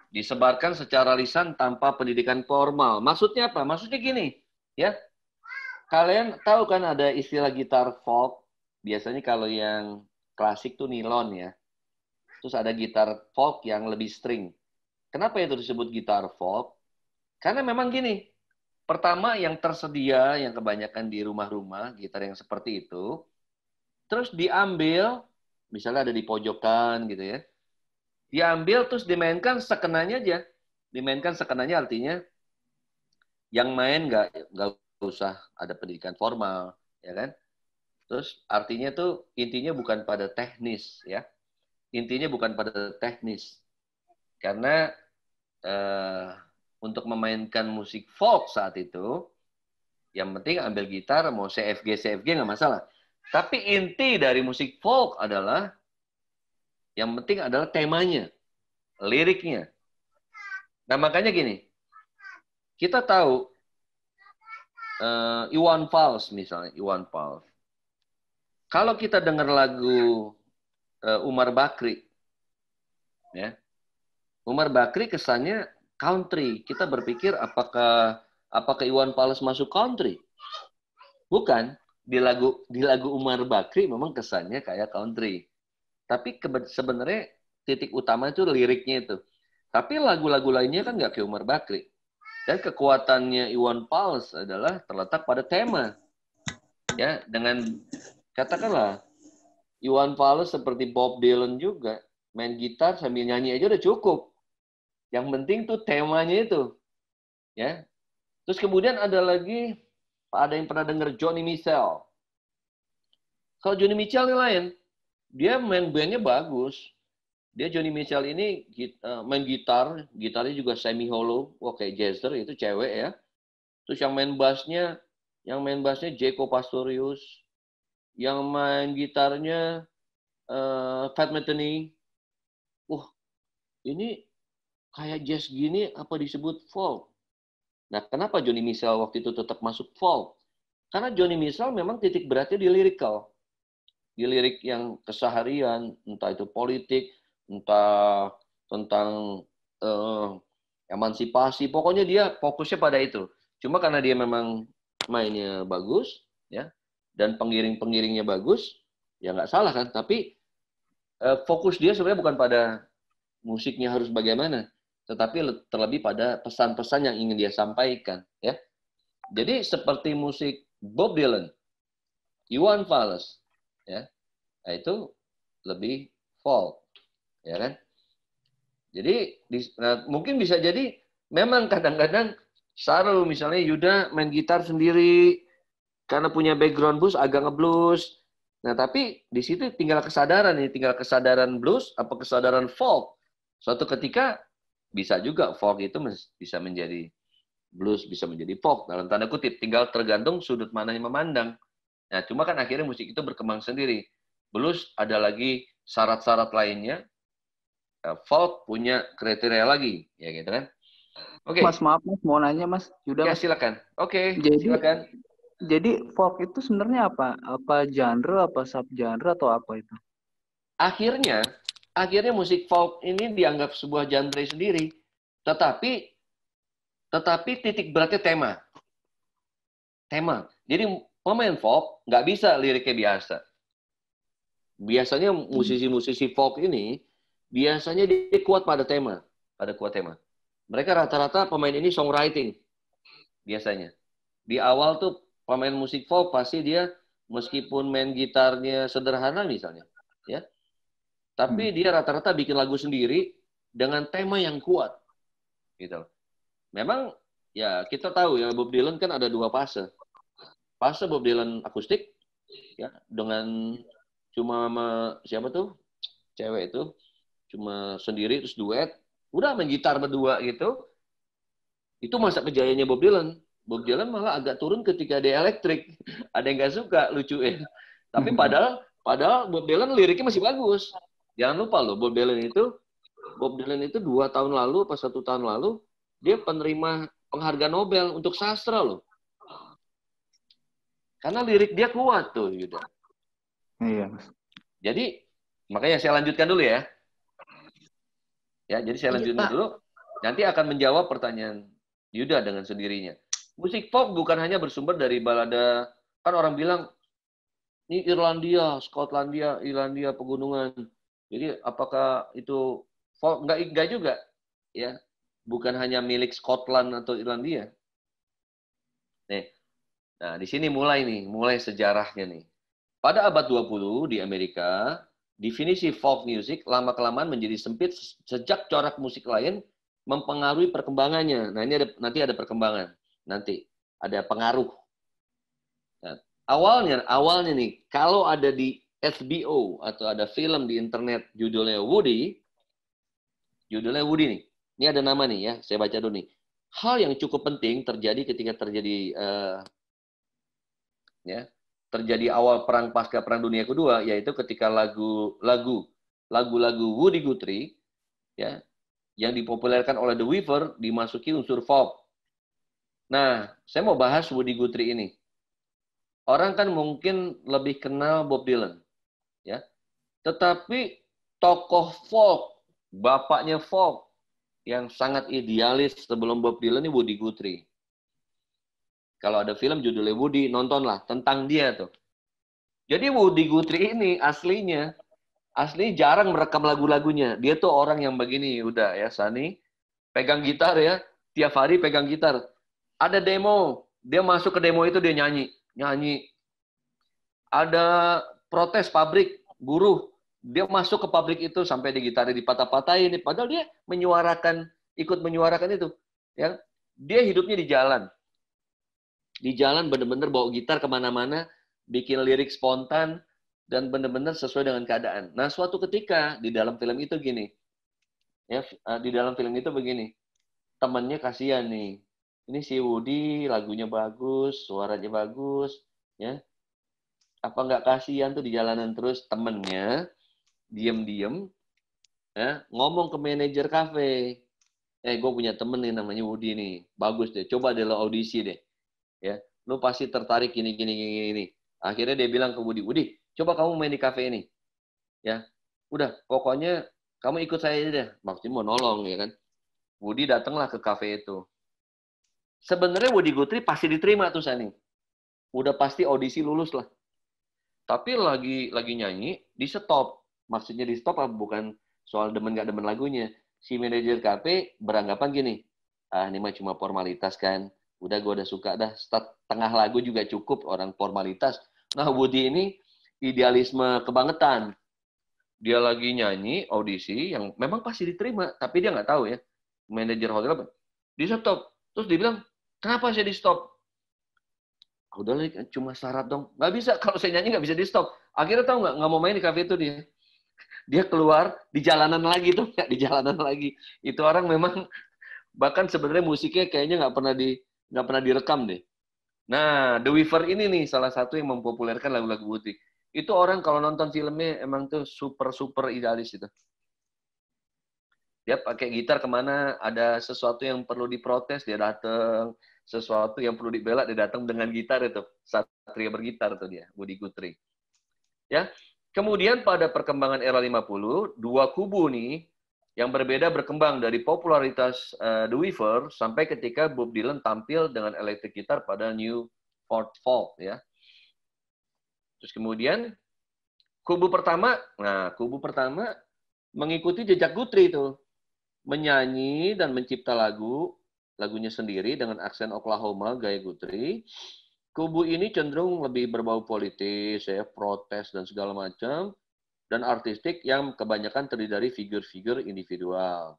disebarkan secara lisan tanpa pendidikan formal. Maksudnya apa? Maksudnya gini, ya. Kalian tahu kan ada istilah gitar folk? Biasanya kalau yang klasik tuh nilon, ya. Terus ada gitar folk yang lebih string. Kenapa itu disebut gitar folk? Karena memang gini, pertama yang tersedia, yang kebanyakan di rumah-rumah, gitar yang seperti itu, terus diambil, misalnya ada di pojokan gitu ya, diambil terus dimainkan sekenanya aja. Dimainkan sekenanya artinya yang main nggak usah ada pendidikan formal, ya kan? Terus artinya tuh intinya bukan pada teknis, ya. Intinya bukan pada teknis. Karena untuk memainkan musik folk saat itu, yang penting ambil gitar, mau CFG nggak masalah. Tapi inti dari musik folk adalah, yang penting adalah temanya, liriknya. Nah makanya gini, kita tahu Iwan Fals misalnya, Iwan Fals. Kalau kita dengar lagu Umar Bakri, ya, Umar Bakri kesannya country. Kita berpikir apakah Iwan Fals masuk country? Bukan. Di lagu Umar Bakri memang kesannya kayak country. Tapi sebenarnya titik utama itu liriknya itu. Tapi lagu-lagu lainnya kan nggak kayak Umar Bakri. Dan kekuatannya Iwan Fals adalah terletak pada tema. Ya, dengan katakanlah Iwan Fals seperti Bob Dylan juga, main gitar sambil nyanyi aja udah cukup. Yang penting tuh temanya itu, ya. Terus kemudian ada yang pernah dengar Johnny Mitchell. Kalau Johnny Mitchell ini lain, dia main bandnya bagus. Dia Johnny Mitchell ini main gitarnya juga semi hollow, kayak jazzer itu cewek ya. Terus yang main bassnya Jaco Pastorius, yang main gitarnya Pat Metheny. Ini kayak jazz gini apa disebut folk? Nah, kenapa Johnny Mitchell waktu itu tetap masuk folk? Karena Johnny Mitchell memang titik beratnya di lyrical. Di lirik yang keseharian, entah itu politik, entah tentang emansipasi, pokoknya dia fokusnya pada itu. Cuma karena dia memang mainnya bagus, ya, dan pengiring-pengiringnya bagus, ya nggak salah kan? Tapi fokus dia sebenarnya bukan pada musiknya harus bagaimana, tetapi terlebih pada pesan-pesan yang ingin dia sampaikan, ya. Jadi seperti musik Bob Dylan, Iwan Fals, ya, nah itu lebih folk, ya kan. Jadi mungkin bisa jadi memang kadang-kadang Saru misalnya Yuda main gitar sendiri karena punya background blues agak ngeblues. Nah tapi di situ tinggal kesadaran blues apa kesadaran folk. Suatu ketika bisa juga folk itu bisa menjadi blues, bisa menjadi folk dalam tanda kutip, tinggal tergantung sudut mana yang memandang. Nah, cuma kan akhirnya musik itu berkembang sendiri. Blues ada lagi syarat-syarat lainnya, folk punya kriteria lagi, ya gitu kan? Oke. Mas, maaf Mas, mau nanya Mas. Yuda, ya, Mas. silakan. Oke, silakan. Jadi folk itu sebenarnya apa? Apa genre, apa subgenre atau apa itu? Akhirnya musik folk ini dianggap sebuah genre sendiri, tetapi titik beratnya tema. Jadi pemain folk nggak bisa liriknya biasa. Biasanya musisi-musisi folk ini biasanya dia kuat pada tema, Mereka rata-rata pemain ini songwriting biasanya. Di awal tuh pemain musik folk pasti dia meskipun main gitarnya sederhana misalnya, ya, tapi dia rata-rata bikin lagu sendiri dengan tema yang kuat, gitu. Memang ya kita tahu ya Bob Dylan kan ada 2 fase. Fase Bob Dylan akustik, ya, dengan cuma sama siapa tuh cewek itu cuma sendiri terus duet, udah main gitar berdua gitu. Itu masa kejayaannya Bob Dylan. Bob Dylan malah agak turun ketika dia elektrik. Ada yang nggak suka, lucu ya. Tapi padahal Bob Dylan liriknya masih bagus. Jangan lupa loh, Bob Dylan itu 2 tahun lalu, pas 1 tahun lalu, dia penerima penghargaan Nobel untuk sastra loh. Karena lirik dia kuat tuh, gitu. Iya. Jadi makanya saya lanjutkan dulu ya. Ya, jadi saya lanjutkan dulu. Nanti akan menjawab pertanyaan Yuda dengan sendirinya. Musik folk bukan hanya bersumber dari balada. Kan orang bilang ini Irlandia, Skotlandia, Irlandia pegunungan. Jadi apakah itu folk? Enggak juga, ya. Bukan hanya milik Scotland atau Irlandia. Nih. Nah, di sini mulai sejarahnya nih. Pada abad 20 di Amerika, definisi folk music lama-kelamaan menjadi sempit sejak corak musik lain mempengaruhi perkembangannya. Nah, ini nanti ada perkembangan. Nanti ada pengaruh. Nah, awalnya nih, kalau ada di HBO atau ada film di internet judulnya Woody nih. Ini ada nama nih ya, saya baca dulu nih. Hal yang cukup penting terjadi ketika terjadi awal perang pasca Perang Dunia Kedua, yaitu ketika lagu-lagu Woody Guthrie ya yang dipopulerkan oleh The Weaver dimasuki unsur folk. Nah, saya mau bahas Woody Guthrie ini. Orang kan mungkin lebih kenal Bob Dylan, ya. Tetapi tokoh folk, bapaknya folk yang sangat idealis sebelum Bob Dylan ini Woody Guthrie. Kalau ada film judulnya Woody, nontonlah tentang dia tuh. Jadi Woody Guthrie ini aslinya jarang merekam lagu-lagunya. Dia tuh orang yang begini, udah ya, Sani, pegang gitar ya, tiap hari pegang gitar. Ada demo, dia masuk ke demo itu dia nyanyi. Ada protes pabrik, buruh, dia masuk ke pabrik itu sampai di gitarnya dipatah-patahin. Padahal dia ikut menyuarakan itu. Ya, dia hidupnya di jalan. Di jalan benar-benar bawa gitar kemana-mana, bikin lirik spontan, dan benar-benar sesuai dengan keadaan. Nah, suatu ketika di dalam film itu gini, ya, di dalam film itu begini, temannya kasihan nih. Ini si Woody lagunya bagus, suaranya bagus, ya. Apa nggak kasihan tuh di jalanan terus temennya diem-diem, ya, ngomong ke manajer kafe, gue punya temen nih namanya Woody nih, bagus deh, coba deh lo audisi deh. Ya, lu pasti tertarik gini. Akhirnya dia bilang ke Woody, coba kamu main di kafe ini. Ya, udah, pokoknya kamu ikut saya aja deh. Maksudnya mau nolong, ya kan. Woody datanglah ke kafe itu. Sebenarnya Woody Guthrie pasti diterima tuh, Sani. Udah pasti audisi lulus lah. Tapi lagi nyanyi, di stop. Maksudnya di stop bukan soal demen gak demen lagunya. Si manajer kafe beranggapan gini, ini mah cuma formalitas kan. Udah, gue udah suka dah. Tengah lagu juga cukup orang formalitas. Nah, Woody ini idealisme kebangetan. Dia lagi nyanyi audisi yang memang pasti diterima, tapi dia nggak tahu ya. Manajer hotel apa? Di stop. Terus dia bilang, kenapa saya di stop? Udah lah, cuma syarat dong. Nggak bisa, kalau saya nyanyi nggak bisa di stop. Akhirnya tahu nggak mau main di kafe itu dia. Dia keluar di jalanan lagi tuh, di jalanan lagi. Itu orang memang bahkan sebenarnya musiknya kayaknya nggak pernah direkam deh. Nah, The Weaver ini nih salah satu yang mempopulerkan lagu-lagu Woody. Itu orang kalau nonton filmnya emang tuh super idealis itu. Dia pakai gitar kemana, ada sesuatu yang perlu diprotes, dia datang. Sesuatu yang perlu dibela, dia datang dengan gitar itu. Satria bergitar tuh dia, Woody Guthrie. Ya. Kemudian pada perkembangan era 50, dua kubu nih yang berbeda berkembang dari popularitas The Weaver sampai ketika Bob Dylan tampil dengan electric guitar pada New Fort Folk ya. Terus kemudian kubu pertama mengikuti jejak Guthrie itu. Menyanyi dan mencipta lagunya sendiri dengan aksen Oklahoma gaya Guthrie. Kubu ini cenderung lebih berbau politis, ya, protes dan segala macam, dan artistik yang kebanyakan terdiri dari figur-figur individual.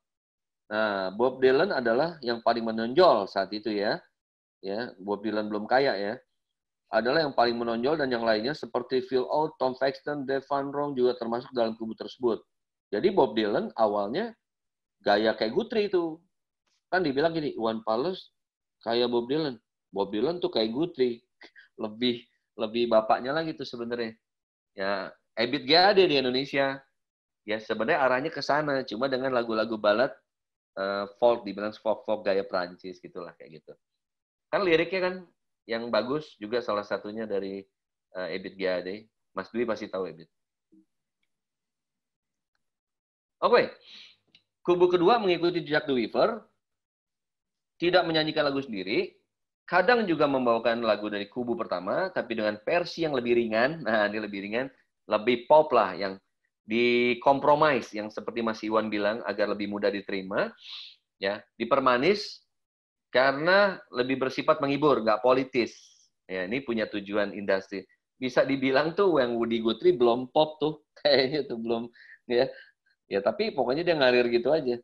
Nah, Bob Dylan adalah yang paling menonjol saat itu ya. Bob Dylan belum kaya ya. Adalah yang paling menonjol dan yang lainnya seperti Phil Oud, Tom Paxton, Dave Van Ronk juga termasuk dalam kubu tersebut. Jadi Bob Dylan awalnya gaya kayak Guthrie itu. Kan dibilang gini, Iwan Fals kayak Bob Dylan. Bob Dylan tuh kayak Guthrie. Lebih bapaknya lagi tuh sebenarnya. Ya, Ebit G. Ade di Indonesia. Ya sebenarnya arahnya ke sana, cuma dengan lagu-lagu balad folk, dibilang folk gaya Prancis gitulah kayak gitu. Kan liriknya kan yang bagus juga salah satunya dari Ebit G. Ade. Mas Dwi pasti tahu Ebit. Oke. Kubu kedua mengikuti jejak The Weaver, tidak menyanyikan lagu sendiri, kadang juga membawakan lagu dari kubu pertama, tapi dengan versi yang lebih ringan. Nah, ini lebih ringan, lebih pop lah, yang dikompromis, yang seperti Mas Iwan bilang, agar lebih mudah diterima. Ya, dipermanis, karena lebih bersifat menghibur, nggak politis. Ya, ini punya tujuan industri. Bisa dibilang tuh, yang Woody Guthrie belum pop tuh, kayaknya tuh belum. Ya, tapi pokoknya dia ngalir gitu aja.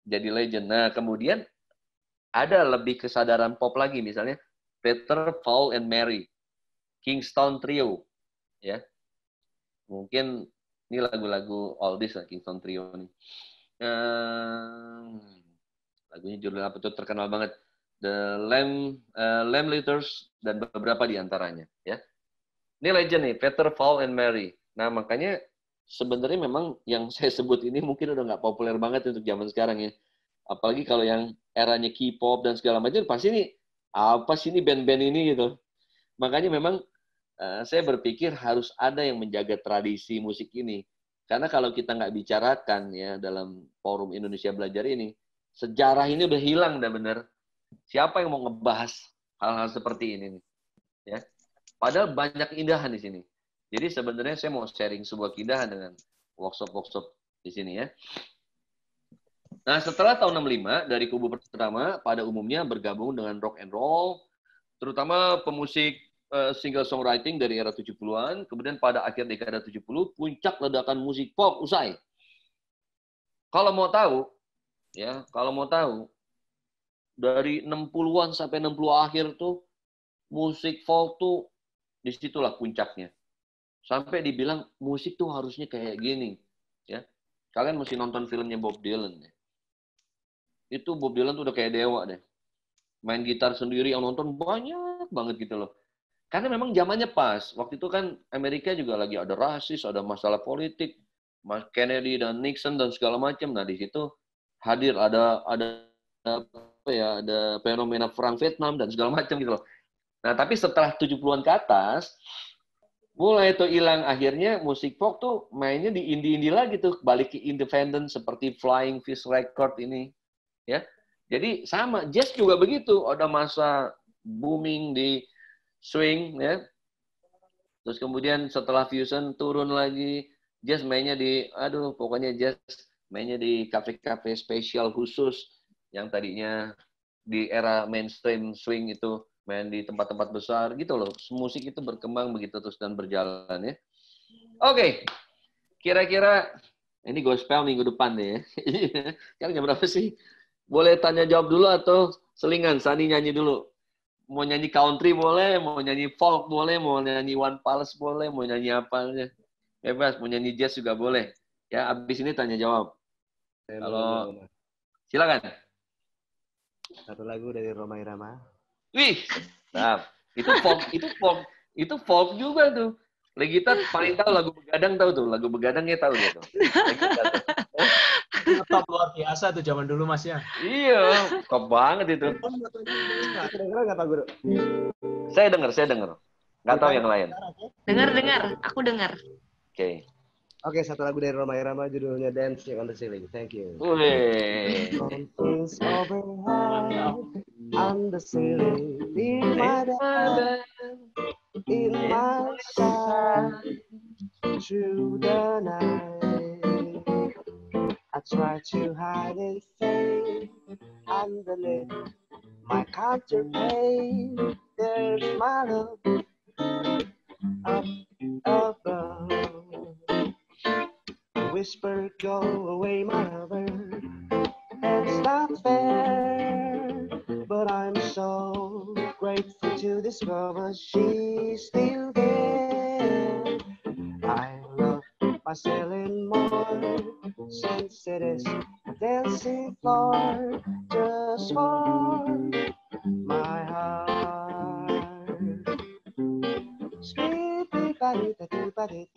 Jadi legend. Nah, kemudian, ada lebih kesadaran pop lagi, misalnya Peter, Paul, and Mary, Kingston Trio, ya. Mungkin ini lagu-lagu oldies lah, Kingston Trio nih. Lagunya judul apa tuh terkenal banget, The Lamplighter dan beberapa di antaranya, ya. Ini legend nih, Peter, Paul, and Mary. Nah, makanya sebenarnya memang yang saya sebut ini mungkin udah nggak populer banget untuk zaman sekarang ya. Apalagi kalau yang eranya K-pop dan segala macam, pasti ini apa sih ini band-band ini gitu. Makanya memang saya berpikir harus ada yang menjaga tradisi musik ini. Karena kalau kita nggak bicarakan ya dalam forum Indonesia Belajar ini, sejarah ini udah hilang dah bener. Siapa yang mau ngebahas hal-hal seperti ini nih? Ya. Padahal banyak keindahan di sini. Jadi sebenarnya saya mau sharing sebuah keindahan dengan workshop-workshop di sini ya. Nah, setelah tahun 65, dari kubu pertama pada umumnya bergabung dengan rock and roll, terutama pemusik single songwriting dari era 70-an, kemudian pada akhir dekade 70, puncak ledakan musik pop usai. Kalau mau tahu, dari 60-an sampai 60 akhir tuh, musik folk tuh disitulah puncaknya. Sampai dibilang musik tuh harusnya kayak gini. Ya. Kalian mesti nonton filmnya Bob Dylan ya. Itu Bob Dylan tuh udah kayak dewa deh. Main gitar sendiri, yang nonton banyak banget gitu loh. Karena memang zamannya pas. Waktu itu kan Amerika juga lagi ada rasis, ada masalah politik, Mas Kennedy dan Nixon dan segala macam. Nah, di situ hadir ada fenomena perang Vietnam dan segala macam gitu loh. Nah, tapi setelah 70-an ke atas, mulai tuh hilang, akhirnya musik folk tuh mainnya di indie-indie lagi tuh, balik ke independent seperti Flying Fish Record ini. Ya, jadi sama jazz juga begitu, ada masa booming di swing ya, terus kemudian setelah fusion turun lagi, jazz mainnya pokoknya jazz mainnya di kafe-kafe spesial khusus yang tadinya di era mainstream swing itu main di tempat-tempat besar gitu loh. Musik itu berkembang begitu terus dan berjalan ya. Oke, kira-kira ini gospel minggu depan deh ya. Sekarang jam berapa sih? Boleh tanya jawab dulu atau selingan? Sani nyanyi dulu. Mau nyanyi country boleh, mau nyanyi folk boleh, mau nyanyi Iwan Fals boleh, mau nyanyi apa aja. Bebas, mau nyanyi jazz juga boleh. Ya, abis ini tanya jawab. Kalau silakan. Satu lagu dari Rhoma Irama. Wih, nah, itu folk juga tuh. Legita paling tahu lagu Begadang, tahu tuh. Lagu Begadangnya tahu dia tuh. Top luar biasa tuh zaman dulu Mas ya. Iya, top banget itu. Dengar nggak Pak Guru? Saya dengar. Nggak tahu yang lain. Dengar, aku dengar. Oke. Oke, satu lagu dari Rhoma Irama judulnya Dancing on the Ceiling. Thank you. Wih. On the ceiling, in my bed, in my side. through the night. I try to hide and fade underneath my counterpane. There's my love up above. Whisper, go away, my lover. It's not fair, but I'm so grateful to discover she's still there. I love myself more since it is a dancing floor just for my heart. Sweet body, body, body,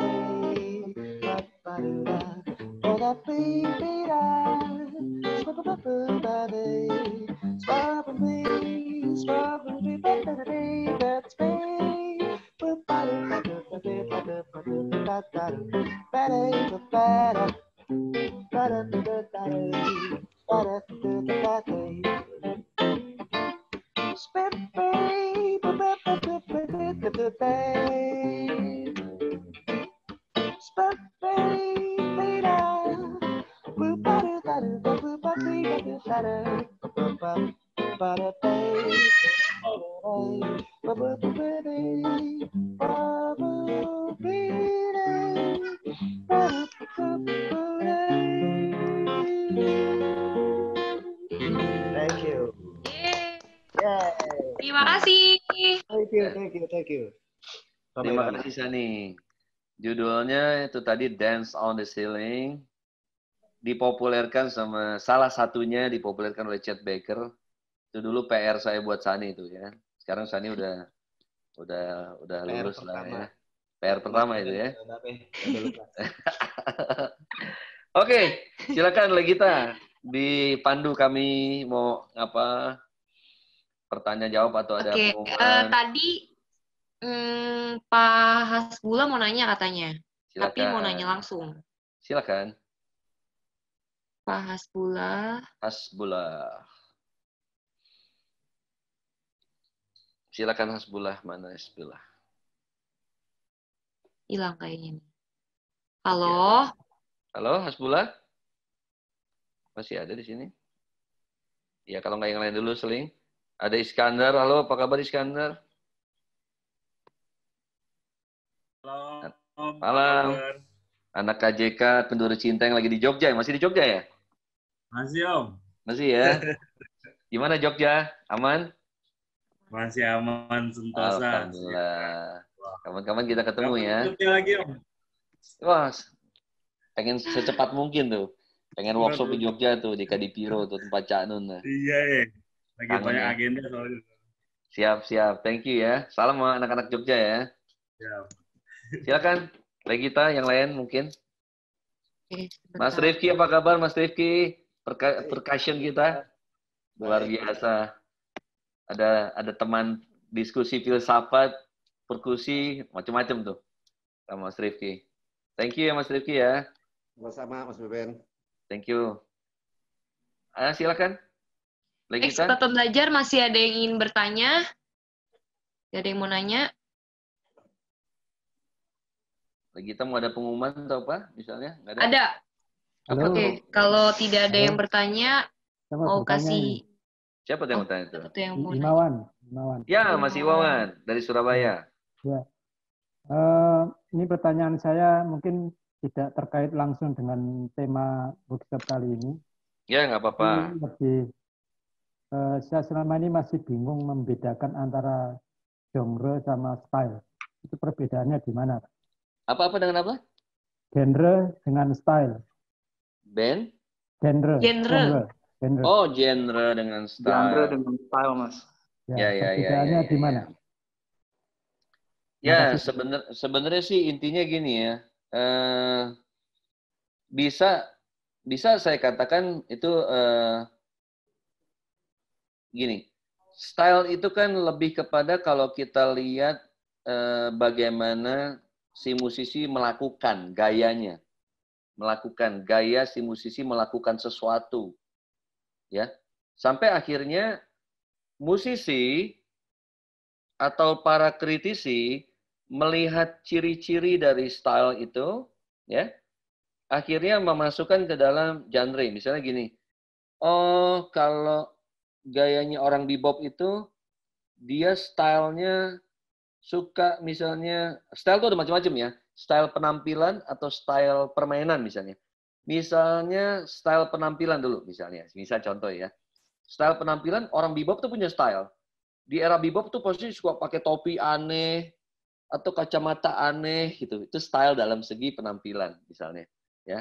Thank you. Yeay. Terima kasih. Thank you. Terima kasih Sani. Judulnya itu tadi Dance on the Ceiling. Dipopulerkan sama salah satunya dipopulerkan oleh Chet Baker. Itu dulu PR saya buat Sani itu ya. Sekarang Sani udah lulus lah ya. PR pertama itu ya. Oke, silakan Legita. Dipandu kami mau apa? Pertanyaan jawab atau ada pengumuman? Tadi Pak Hasbullah mau nanya katanya. Silakan. Tapi mau nanya langsung. Silakan. Pak Hasbullah. Silakan Hasbullah, mana Hasbullah? Hilang kayaknya. Halo. Halo Hasbullah? Masih ada di sini? Ya kalau nggak yang lain dulu Seling. Ada Iskandar. Halo, apa kabar Iskandar? Halo. Malam. Anak KJK Penduri Cinta yang lagi di Jogja. Masih di Jogja ya? Masih Om. Masih ya? Gimana Jogja? Aman? Masih aman, sentosa. Alhamdulillah. Kapan-kapan kita ketemu ya. Jogja lagi Om. Wah, pengen secepat mungkin tuh. Pengen workshop di Jogja tuh, di Kadipiro tuh, tempat Cak Nun. Iya ya. Lagi banyak agenda soalnya. Siap. Thank you ya. Salam sama anak-anak Jogja ya. Siap. Silakan. Legita, yang lain mungkin. Mas Rifki, apa kabar Mas Rifki? Percussion kita. Luar biasa. Ada teman diskusi filsafat, perkusi, macam-macam tuh. Sama Mas Rifki. Thank you ya Mas Rifki ya. Sama-sama Mas Beben. Thank you. Silakan. Kesempatan belajar masih ada yang ingin bertanya? Ada yang mau nanya? Kita mau ada pengumuman atau apa misalnya? Nggak ada? Ada. Oke, kalau tidak ada yang bertanya, mau kasih. Siapa yang mau tanya itu? Imawan. Ya, Mas Imawan dari Surabaya. Ya. Ini pertanyaan saya mungkin tidak terkait langsung dengan tema workshop kali ini. Ya, nggak apa-apa. Saya selama ini masih bingung membedakan antara genre sama style. Itu perbedaannya di mana? Apa dengan apa? Genre dengan style. Band? Genre. Oh, genre dengan style. Genre dengan style, Mas. Ya. Perbedaannya di mana? Ya, sebenarnya sih intinya gini ya. Bisa saya katakan itu gini. Style itu kan lebih kepada kalau kita lihat bagaimana si musisi melakukan gayanya. Melakukan gaya si musisi melakukan sesuatu. Ya. Sampai akhirnya musisi atau para kritisi melihat ciri-ciri dari style itu, ya, akhirnya memasukkan ke dalam genre. Misalnya gini, oh kalau gayanya orang bebop itu, dia stylenya suka misalnya, style itu ada macam-macam ya, style penampilan atau style permainan misalnya. Misalnya style penampilan dulu misalnya, misal contoh ya. Style penampilan, orang bebop tuh punya style. Di era bebop tuh pasti suka pakai topi aneh, atau kacamata aneh gitu. Itu style dalam segi penampilan misalnya, ya.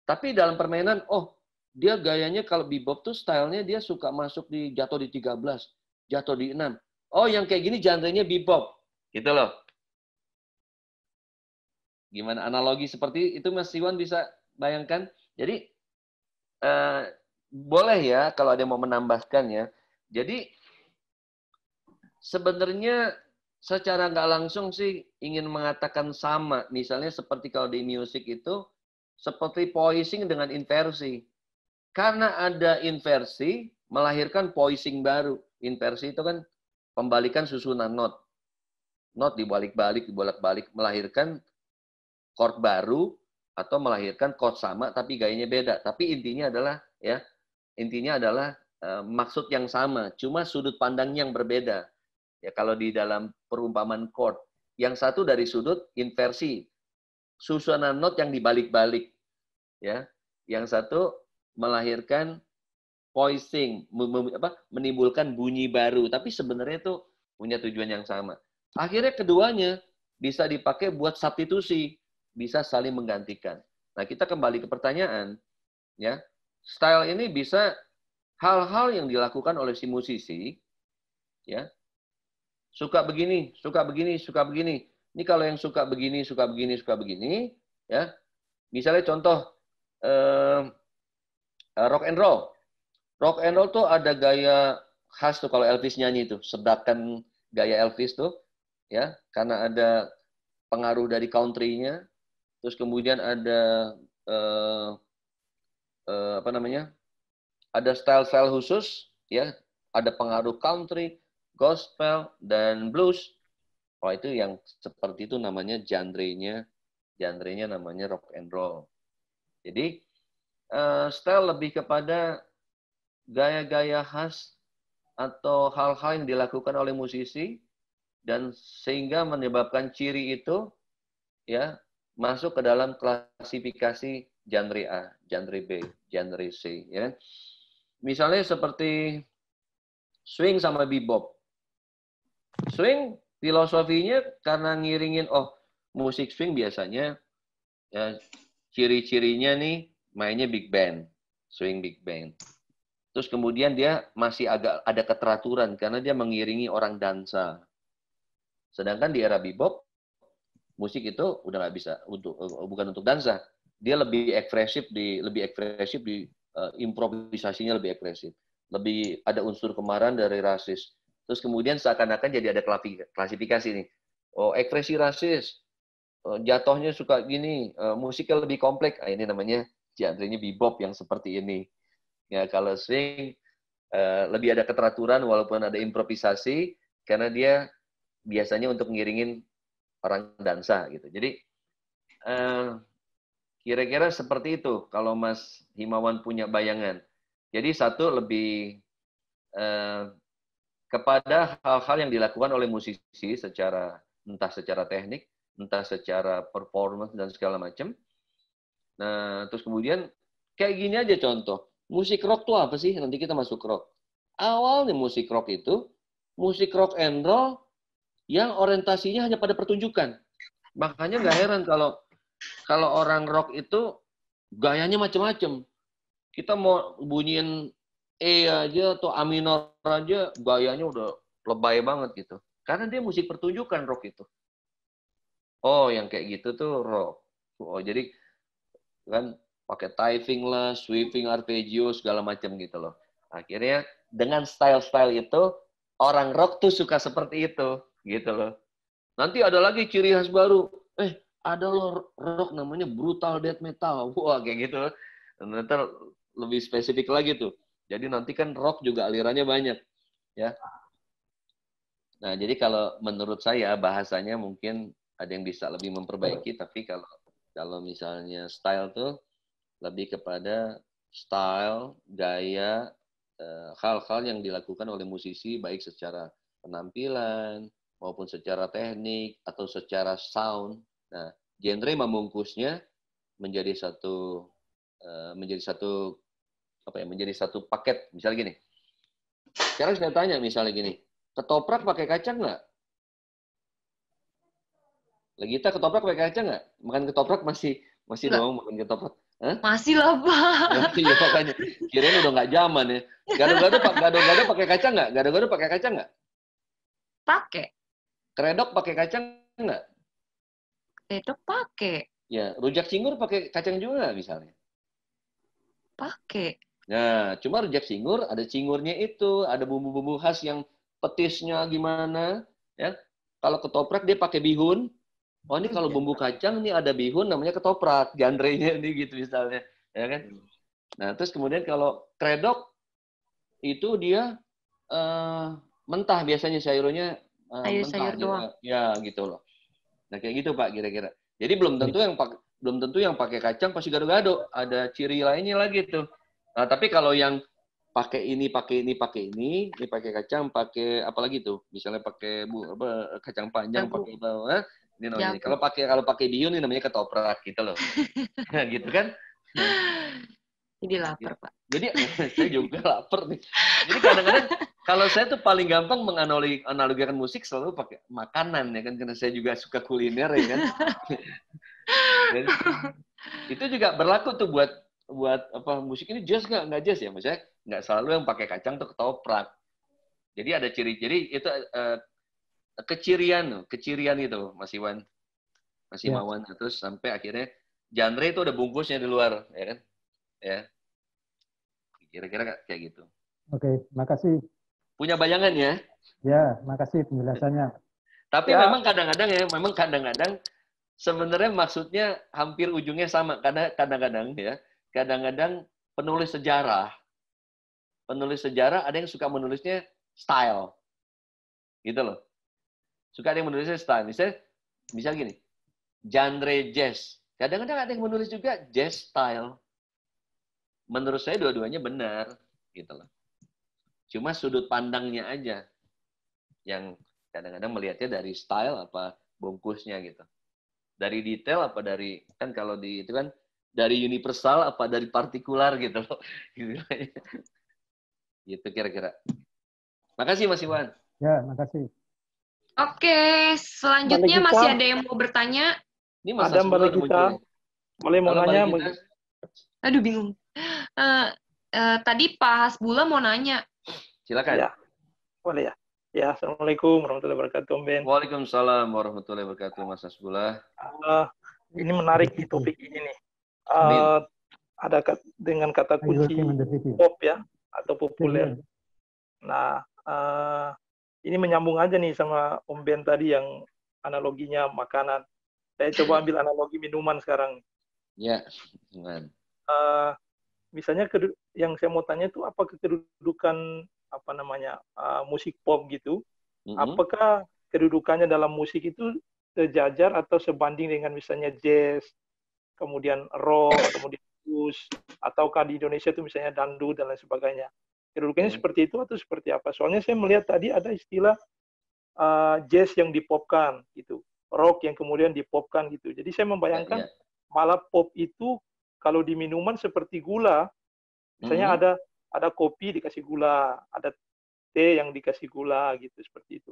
Tapi dalam permainan, oh, dia gayanya kalau bebop tuh stylenya dia suka masuk di jatuh di 13, jatuh di 6. Oh, yang kayak gini genrenya bebop. Gitu loh. Gimana analogi seperti itu Mas Iwan bisa bayangkan? Jadi boleh ya kalau ada yang mau menambahkan ya. Jadi sebenarnya secara nggak langsung sih ingin mengatakan sama. Misalnya seperti kalau di musik itu seperti voicing dengan inversi. Karena ada inversi melahirkan voicing baru. Inversi itu kan pembalikan susunan not. Not dibalik-balik, dibolak-balik melahirkan chord baru atau melahirkan chord sama tapi gayanya beda. Tapi intinya adalah ya, intinya adalah maksud yang sama, cuma sudut pandang yang berbeda. Ya, kalau di dalam perumpamaan chord, yang satu dari sudut inversi, susunan not yang dibalik-balik, ya. Yang satu melahirkan voicing, menimbulkan bunyi baru, tapi sebenarnya itu punya tujuan yang sama. Akhirnya keduanya bisa dipakai buat substitusi, bisa saling menggantikan. Nah, kita kembali ke pertanyaan, ya. Style ini bisa hal-hal yang dilakukan oleh si musisi, ya. Suka begini, suka begini, suka begini. Ini kalau yang suka begini, suka begini, suka begini, ya. Misalnya contoh rock and roll. Rock and roll tuh ada gaya khas tuh kalau Elvis nyanyi tuh, sedakan gaya Elvis tuh, ya, karena ada pengaruh dari country-nya. Terus kemudian ada apa namanya? Ada style-style khusus, ya, ada pengaruh country, gospel, dan blues. Oh, itu yang seperti itu namanya genre-nya namanya rock and roll. Jadi, style lebih kepada gaya-gaya khas atau hal-hal yang dilakukan oleh musisi, dan sehingga menyebabkan ciri itu, ya, masuk ke dalam klasifikasi genre A, genre B, genre C. Ya. Misalnya seperti swing sama bebop. Swing filosofinya karena ngiringin, oh, musik swing biasanya ya, ciri-cirinya nih mainnya big band, swing big band. Terus kemudian dia masih agak ada keteraturan karena dia mengiringi orang dansa. Sedangkan di era bebop, musik itu udah nggak bisa bukan untuk dansa. Dia lebih ekspresif di improvisasinya lebih ekspresif. Lebih ada unsur kemarahan dari rasis. Terus kemudian seakan-akan jadi ada klasifikasi nih. Oh, ekspresi rasis. Jatuhnya suka gini, musiknya lebih kompleks. Ini namanya genre-nya bebop yang seperti ini. Ya, kalau swing lebih ada keteraturan walaupun ada improvisasi karena dia biasanya untuk ngiringin orang dansa gitu. Jadi kira-kira seperti itu kalau Mas Himawan punya bayangan. Jadi satu lebih kepada hal-hal yang dilakukan oleh musisi secara entah secara teknik, entah secara performance dan segala macam. Nah, terus kemudian kayak gini aja contoh. Musik rock tuh apa sih? Nanti kita masuk rock. Awalnya musik rock itu musik rock and roll yang orientasinya hanya pada pertunjukan. Makanya nggak heran kalau orang rock itu gayanya macam-macam. Kita mau bunyiin E aja atau A minor aja gayanya udah lebay banget gitu. Karena dia musik pertunjukan rock itu. Oh, yang kayak gitu tuh rock. Oh, jadi kan pakai tithing lah, sweeping arpeggio segala macam gitu loh. Akhirnya dengan style-style itu orang rock tuh suka seperti itu gitu loh. Nanti ada lagi ciri khas baru. Ada loh rock namanya brutal death metal. Wah, kayak gitu. Nanti lebih spesifik lagi tuh. Jadi nanti kan rock juga alirannya banyak, ya. Nah, jadi kalau menurut saya bahasanya mungkin ada yang bisa lebih memperbaiki, tapi kalau misalnya style tuh lebih kepada style, gaya, hal-hal yang dilakukan oleh musisi baik secara penampilan maupun secara teknik atau secara sound. Nah, genre membungkusnya menjadi satu menjadi satu paket. Misalnya gini. Sekarang saya tanya misalnya gini, ketoprak pakai kacang nggak? Legita ketoprak pakai kacang nggak? Makan ketoprak masih Nggak. dong makan ketoprak. Hah? Masih lah, Pak. Iya makanya. Kirain udah nggak zaman ya. Gado-gado pakai kacang nggak? Gado-gado pakai kacang nggak? Pakai. Keredok pakai kacang nggak? Keredok pakai. Ya, rujak cingur pakai kacang juga nggak misalnya? Pakai. Nah, cuma rujak cingur ada cingurnya itu, ada bumbu-bumbu khas yang petisnya gimana, ya. Kalau ketoprak dia pakai bihun. Oh, ini kalau bumbu kacang nih ada bihun namanya ketoprak, genre-nya ini gitu misalnya, ya kan? Nah, terus kemudian kalau kredok itu dia mentah biasanya sayurnya mentah Sayur doang. ya gitu loh. Nah, kayak gitu Pak kira-kira. Jadi belum tentu yang pakai kacang pasti gado-gado, ada ciri lainnya lagi tuh. Nah, tapi kalau yang pakai ini pakai kacang, pakai apa lagi tuh? Misalnya pakai kacang panjang, pakai apa? Ini namanya. Kalau pakai bihun ini namanya ketoprak gitu loh. Gitu kan? Jadi lapar, Pak. Jadi saya juga lapar nih. Jadi kadang-kadang kalau saya tuh paling gampang menganalogikan musik selalu pakai makanan ya kan, karena saya juga suka kuliner ya kan. Dan itu juga berlaku tuh buat apa musik ini jazz nggak jazz ya, maksudnya nggak selalu yang pakai kacang tuh ketoprak. Jadi ada ciri itu kecirian itu Mas Iwan, Mas Imawan, terus sampai akhirnya genre itu ada bungkusnya di luar ya kan, ya kira-kira kayak gitu. Oke, makasih. Punya bayangan ya? Ya, makasih penjelasannya. Tapi memang kadang-kadang sebenarnya maksudnya hampir ujungnya sama. Kadang-kadang ya, kadang-kadang penulis sejarah ada yang suka menulisnya style, gitu loh. Suka ada yang menulisnya style. Misal gini, genre jazz. Kadang-kadang ada yang menulis juga jazz style. Menurut saya dua-duanya benar, gitu loh. Cuma sudut pandangnya aja yang kadang-kadang melihatnya dari style apa bungkusnya gitu. Dari detail apa dari, kan kalau di itu kan dari universal apa dari partikular gitu loh. Gitu kira-kira. Makasih Mas Iwan. Ya, makasih. Oke, selanjutnya masih ada yang mau bertanya? Ini Mas ada Mbak Legita. Boleh mau nanya? Aduh, bingung. Tadi Pak Hasbula mau nanya. Silakan. Ya, boleh ya. Ya, Assalamualaikum warahmatullahi wabarakatuh, Om Ben. Waalaikumsalam warahmatullahi wabarakatuh, Mas Hasbula. Ini menarik di topik ini nih. Ada dengan kata kunci pop ya, atau populer. Nah, ini menyambung aja nih sama Om Ben tadi yang analoginya makanan. Saya coba ambil analogi minuman sekarang. Ya, minuman. Misalnya yang saya mau tanya itu apa kedudukan apa namanya musik pop gitu? Apakah kedudukannya dalam musik itu sejajar atau sebanding dengan misalnya jazz, kemudian rock, kemudian blues, ataukah di Indonesia itu misalnya dangdut dan lain sebagainya? Kedudukannya seperti itu atau seperti apa? Soalnya saya melihat tadi ada istilah jazz yang dipopkan gitu, rock yang kemudian dipopkan gitu. Jadi saya membayangkan malah pop itu kalau di minuman seperti gula, misalnya ada kopi dikasih gula, ada teh yang dikasih gula gitu, seperti itu.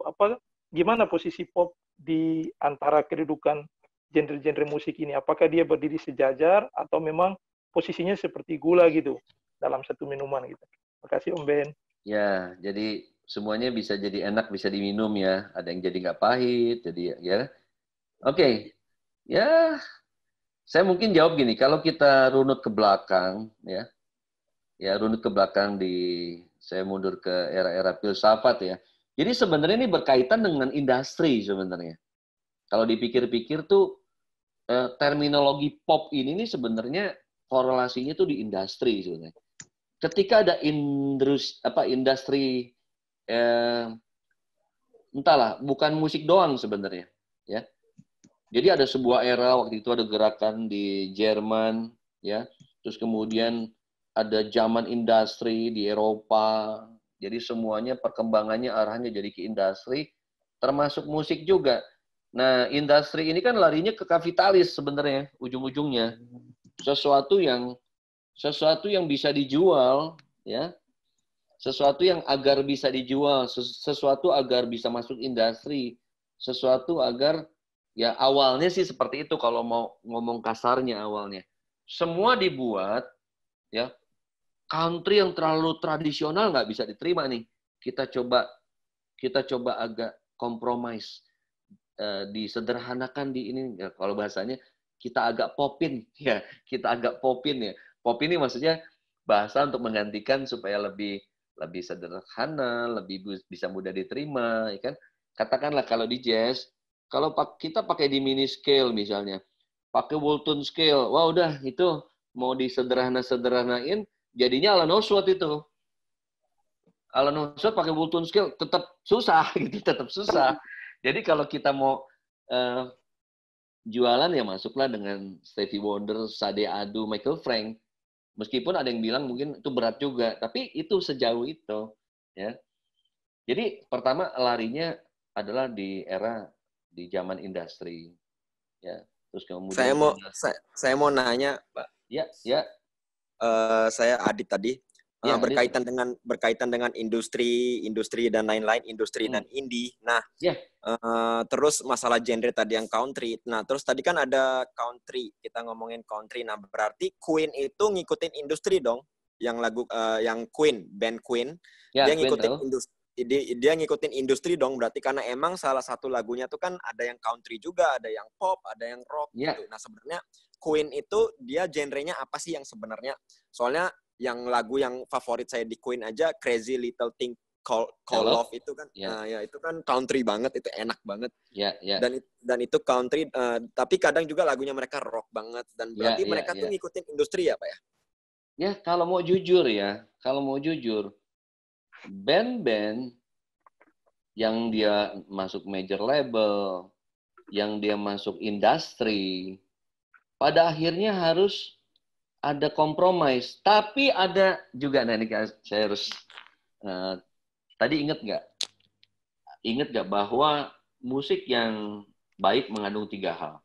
Gimana posisi pop di antara kedudukan genre-genre musik ini? Apakah dia berdiri sejajar atau memang posisinya seperti gula gitu dalam satu minuman gitu? Terima kasih Om Ben. Ya, jadi semuanya bisa jadi enak, bisa diminum ya. Ada yang jadi nggak pahit, jadi ya. Oke. Ya, saya mungkin jawab gini, kalau kita runut ke belakang ya runut ke belakang saya mundur ke era-era filsafat ya. Jadi sebenarnya ini berkaitan dengan industri sebenarnya. Kalau dipikir-pikir tuh terminologi pop ini sebenarnya korelasinya tuh di industri sebenarnya. Ketika ada industri entahlah, bukan musik doang sebenarnya, ya. Jadi ada sebuah era waktu itu ada gerakan di Jerman, ya. Terus kemudian ada zaman industri di Eropa. Jadi semuanya perkembangannya arahnya jadi ke industri, termasuk musik juga. Nah, industri ini kan larinya ke kapitalis sebenarnya ujung-ujungnya. Sesuatu yang bisa dijual, ya. Sesuatu yang agar bisa dijual, sesuatu agar bisa masuk industri, sesuatu agar ya awalnya sih seperti itu kalau mau ngomong kasarnya awalnya. Semua dibuat ya country yang terlalu tradisional nggak bisa diterima nih. Kita coba agak kompromis, disederhanakan di ini ya, kalau bahasanya kita agak popin ya, kita agak popin ya. Pop ini maksudnya bahasa untuk menggantikan supaya lebih sederhana, lebih bisa mudah diterima, ya kan? Katakanlah kalau di jazz, kalau kita pakai di mini scale misalnya, pakai Walton scale, wah udah itu mau disederhanain, jadinya Alan Oswald itu. Alan Oswald pakai Walton scale tetap susah gitu, tetap susah. Jadi kalau kita mau jualan ya masuklah dengan Stevie Wonder, Sade Adu, Michael Frank. Meskipun ada yang bilang mungkin itu berat juga, tapi itu sejauh itu, ya. Jadi pertama larinya adalah di zaman industri, ya. Terus kemudian saya mau nanya, Pak. Ya. Saya Adit tadi. Ya, berkaitan dengan industri dan lain-lain, industri dan indie. Nah, terus masalah genre tadi yang country. Nah, terus tadi kan ada country, kita ngomongin country. Nah, berarti Queen itu ngikutin industri dong, yang lagu yang Queen, band Queen, dia ngikutin industri. Dia ngikutin industri dong, berarti karena emang salah satu lagunya tuh kan ada yang country juga, ada yang pop, ada yang rock gitu. Nah, sebenarnya Queen itu dia genrenya apa sih yang sebenarnya? Soalnya yang lagu yang favorit saya di Queen aja Crazy Little Thing Called Love itu kan, ya itu kan country banget, itu enak banget. Dan itu country, tapi kadang juga lagunya mereka rock banget. Dan berarti mereka tuh ngikutin industri ya, Pak ya? Ya, kalau mau jujur, band-band yang dia masuk major label, yang dia masuk industri, pada akhirnya harus ada kompromis, tapi ada juga, nah ini saya harus tadi ingat nggak bahwa musik yang baik mengandung 3 hal.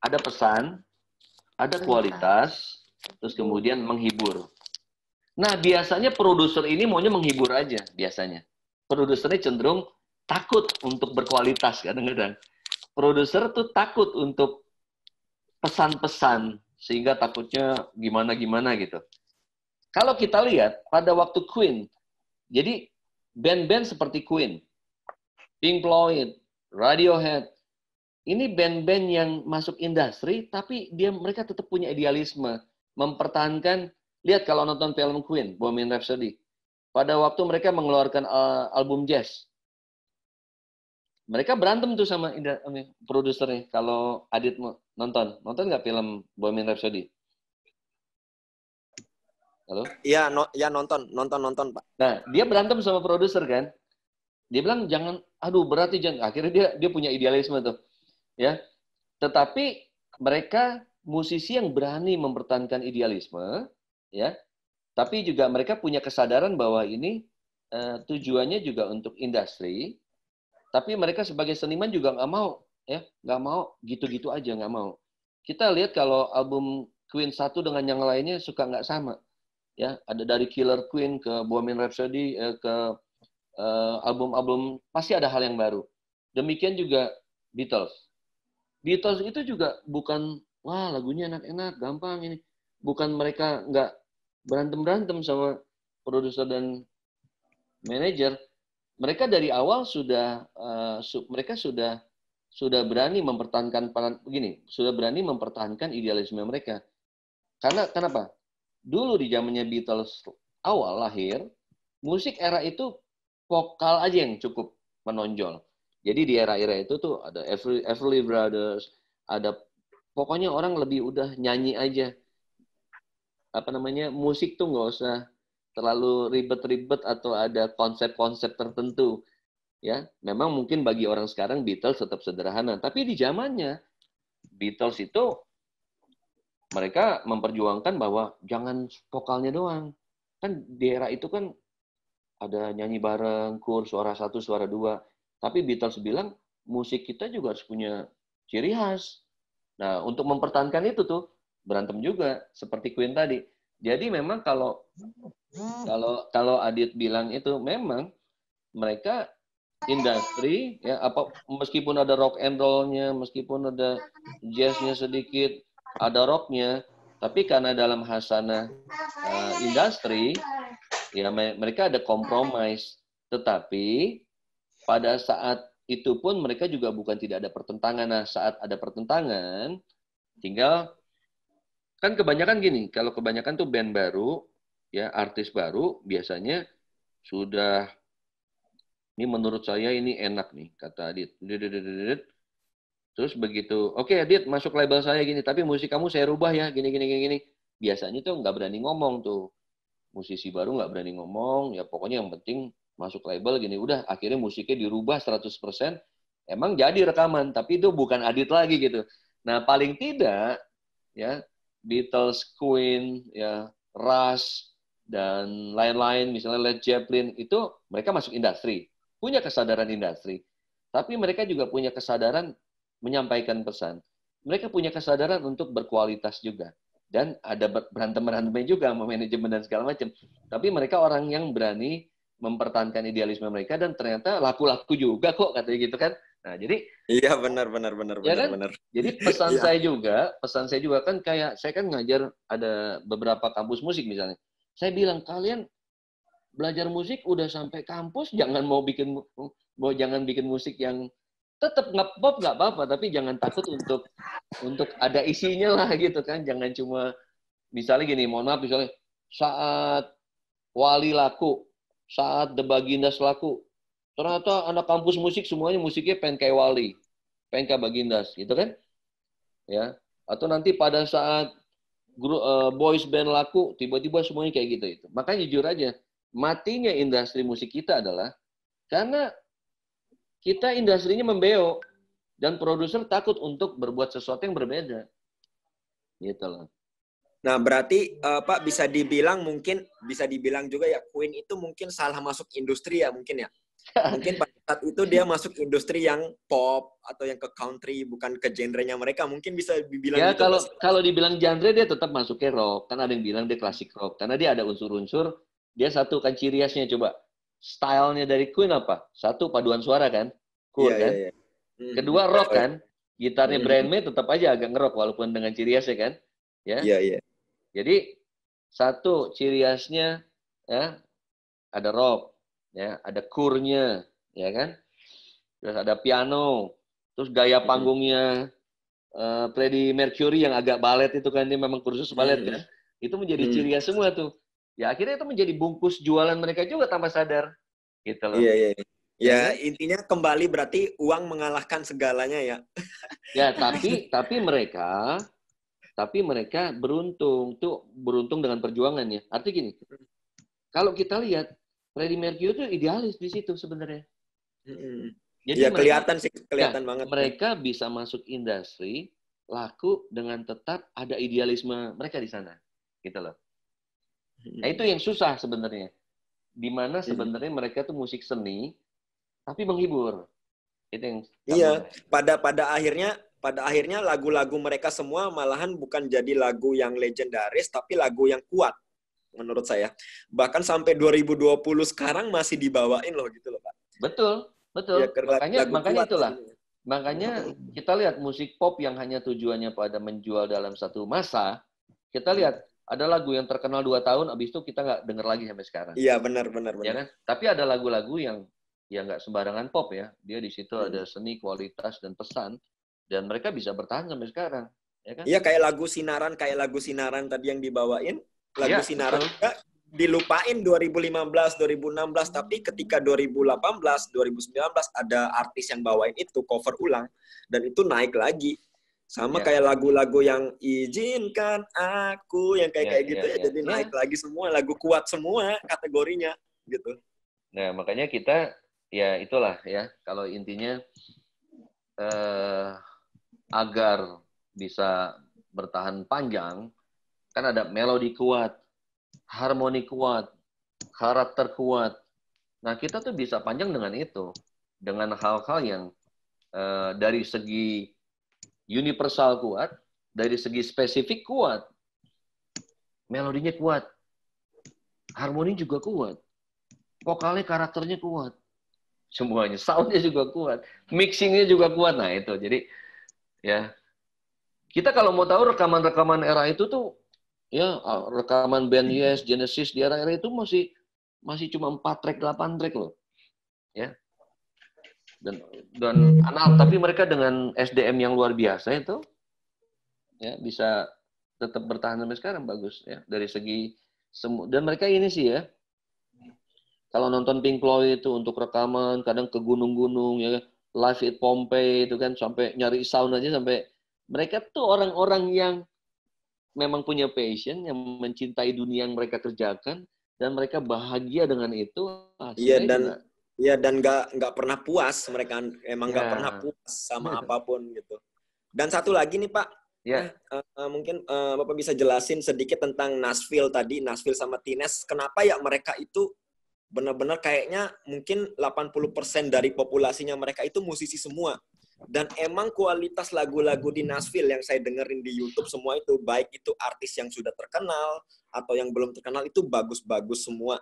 Ada pesan, ada kualitas, terus kemudian menghibur. Nah, biasanya produser ini maunya menghibur aja biasanya. Produsernya cenderung takut untuk berkualitas kadang-kadang. Produser tuh takut untuk pesan-pesan, sehingga takutnya gimana-gimana gitu. Kalau kita lihat pada waktu Queen, jadi band-band seperti Queen, Pink Floyd, Radiohead, ini band-band yang masuk industri, tapi mereka tetap punya idealisme, mempertahankan. Lihat kalau nonton film Queen, Bohemian Rhapsody, pada waktu mereka mengeluarkan album jazz, mereka berantem tuh sama produsernya. Kalau Adit nonton nggak film Bohemian Rhapsody? Halo? Iya, nonton Pak. Nah, dia berantem sama produser kan? Dia bilang jangan, aduh berarti jangan. Akhirnya dia punya idealisme tuh, ya. Tetapi mereka musisi yang berani mempertahankan idealisme, ya. Tapi juga mereka punya kesadaran bahwa ini tujuannya juga untuk industri. Tapi mereka sebagai seniman juga nggak mau, ya, nggak mau gitu-gitu aja, nggak mau. Kita lihat kalau album Queen satu dengan yang lainnya suka nggak sama, ya. Ada dari Killer Queen ke Bohemian Rhapsody ke album-album pasti ada hal yang baru. Demikian juga Beatles. Beatles itu juga bukan wah lagunya enak-enak, gampang ini. Bukan mereka nggak berantem sama produser dan manajer. Mereka dari awal mereka sudah berani mempertahankan sudah berani mempertahankan idealisme mereka. Karena kenapa? Dulu di zamannya Beatles awal lahir, musik era itu vokal aja yang cukup menonjol. Jadi di era-era itu tuh ada Everly Brothers, ada pokoknya orang lebih udah nyanyi aja. Musik tuh nggak usah terlalu ribet-ribet atau ada konsep-konsep tertentu. ya, memang mungkin bagi orang sekarang Beatles tetap sederhana, tapi di zamannya Beatles itu mereka memperjuangkan bahwa jangan vokalnya doang. Kan di era itu kan ada nyanyi bareng, kur, suara satu, suara dua. Tapi Beatles bilang musik kita juga harus punya ciri khas. Nah, untuk mempertahankan itu tuh berantem juga seperti Queen tadi. Jadi memang kalau Adit bilang itu memang mereka industri ya, apa meskipun ada rock and roll-nya, meskipun ada jazz-nya sedikit, ada rock-nya, tapi karena dalam hasanah industri ya mereka ada compromise. Tetapi pada saat itu pun mereka juga bukan tidak ada pertentangan. Nah, saat ada pertentangan tinggal kan kebanyakan gini, kalau kebanyakan tuh band baru ya, artis baru biasanya sudah, ini menurut saya ini enak nih, kata Adit. Terus begitu, oke Adit masuk label saya gini, tapi musik kamu saya rubah ya, gini. Biasanya tuh nggak berani ngomong tuh. Musisi baru nggak berani ngomong, ya pokoknya yang penting masuk label gini. Udah, akhirnya musiknya dirubah 100%, emang jadi rekaman, tapi itu bukan Adit lagi gitu. Nah, paling tidak, ya Beatles, Queen, ya Rush, dan lain-lain, misalnya Led Zeppelin, itu mereka masuk industri. Punya kesadaran industri. Tapi mereka juga punya kesadaran menyampaikan pesan. Mereka punya kesadaran untuk berkualitas juga. Dan ada berantem-berantemnya juga sama manajemen dan segala macam. Tapi mereka orang yang berani mempertahankan idealisme mereka dan ternyata laku-laku juga kok, katanya gitu kan. Nah, jadi iya benar. Jadi pesan saya juga kan kayak saya kan ngajar ada beberapa kampus musik misalnya. Saya bilang kalian belajar musik udah sampai kampus jangan bikin musik yang tetap nggak pop nggak apa-apa, tapi jangan takut untuk ada isinya lah gitu kan. Jangan cuma misalnya gini, mohon maaf misalnya saat Wali laku, saat The Bagindas laku, ternyata anak kampus musik semuanya musiknya pengen kayak Wali, pengen kayak Bagindas, gitu kan? Ya. Atau nanti pada saat boys band laku, tiba-tiba semuanya kayak gitu itu. Makanya jujur aja, matinya industri musik kita adalah karena kita industrinya membeo dan produser takut untuk berbuat sesuatu yang berbeda. Gitu loh. Nah, berarti Pak bisa dibilang juga ya Queen itu mungkin salah masuk industri ya mungkin ya. Mungkin pada saat itu dia masuk industri yang pop atau yang ke country, bukan ke genrenya mereka. Mungkin bisa dibilang ya, gitu. Kalau dibilang genre dia tetap masuknya rock. Kan ada yang bilang dia klasik rock. Karena dia ada unsur-unsur, dia satu kan ciri khasnya coba. Stylenya dari Queen apa? Satu, paduan suara kan? Cool kan? Iya. Kedua, rock kan? Gitarnya Brian May tetap aja agak ngerok walaupun dengan ciri khasnya kan? Ya. Iya. Jadi satu ciri khasnya ya ada rock, ya ada kurnya, ya kan? Terus ada piano, terus gaya panggungnya Freddie Mercury yang agak balet itu kan, dia memang kursus balet kan? Itu menjadi ciri khas semua tuh. Ya akhirnya itu menjadi bungkus jualan mereka juga tanpa sadar, gitu loh. Iya. Ya intinya kembali berarti uang mengalahkan segalanya ya. Ya tapi mereka beruntung dengan perjuangannya. Artinya gini, kalau kita lihat Freddie Mercury itu idealis di situ sebenarnya. Jadi ya kelihatan banget. Mereka bisa masuk industri laku dengan tetap ada idealisme mereka di sana, gitu loh. Nah, itu yang susah sebenarnya. Di mana sebenarnya mereka tuh musik seni tapi menghibur. Itu yang pada akhirnya lagu-lagu mereka semua malahan bukan jadi lagu yang legendaris tapi lagu yang kuat menurut saya. Bahkan sampai 2020 sekarang masih dibawain loh gitu loh, Pak. Betul. Ya, makanya itulah. Makanya kita lihat musik pop yang hanya tujuannya pada menjual dalam satu masa, kita lihat ada lagu yang terkenal 2 tahun, abis itu kita nggak dengar lagi sampai sekarang. Iya, benar. Ya kan? Tapi ada lagu-lagu yang nggak sembarangan pop ya. Dia di situ ada seni, kualitas, dan pesan. Dan mereka bisa bertahan sampai sekarang. Ya kan? Iya, kayak lagu Sinaran tadi yang dibawain. Lagu Sinaran juga dilupain 2015, 2016. Tapi ketika 2018, 2019 ada artis yang bawain itu, cover ulang. Dan itu naik lagi. Sama kayak lagu-lagu yang izinkan aku, yang kayak gitu ya. Jadi naik lagi semua. Lagu kuat semua kategorinya gitu. Nah, makanya kita ya itulah ya. Kalau intinya agar bisa bertahan panjang, kan ada melodi kuat, harmoni kuat, karakter kuat. Nah, kita tuh bisa panjang dengan itu. Dengan hal-hal yang dari segi universal kuat, dari segi spesifik kuat, melodinya kuat, harmoni juga kuat, vokalnya karakternya kuat, semuanya, soundnya juga kuat, mixingnya juga kuat. Nah itu, jadi ya kita kalau mau tahu rekaman-rekaman era itu tuh, ya rekaman band Yes, Genesis di era-era itu masih cuma 4 track, 8 track loh, ya. Dan analog, tapi mereka dengan SDM yang luar biasa itu, ya bisa tetap bertahan sampai sekarang, bagus ya dari segi dan mereka ini sih ya, kalau nonton Pink Floyd itu untuk rekaman kadang ke gunung-gunung ya, live at Pompeii itu kan sampai nyari sound aja, sampai mereka tuh orang-orang yang memang punya passion, yang mencintai dunia yang mereka kerjakan, dan mereka bahagia dengan itu. Iya, dan nggak pernah puas, mereka emang nggak pernah puas sama apapun gitu. Dan satu lagi nih Pak, mungkin Bapak bisa jelasin sedikit tentang Nashville tadi, Nashville sama Teenage, kenapa ya mereka itu benar-benar kayaknya mungkin 80% dari populasinya mereka itu musisi semua. Dan emang kualitas lagu-lagu di Nashville yang saya dengerin di YouTube semua itu, baik itu artis yang sudah terkenal atau yang belum terkenal, itu bagus-bagus semua.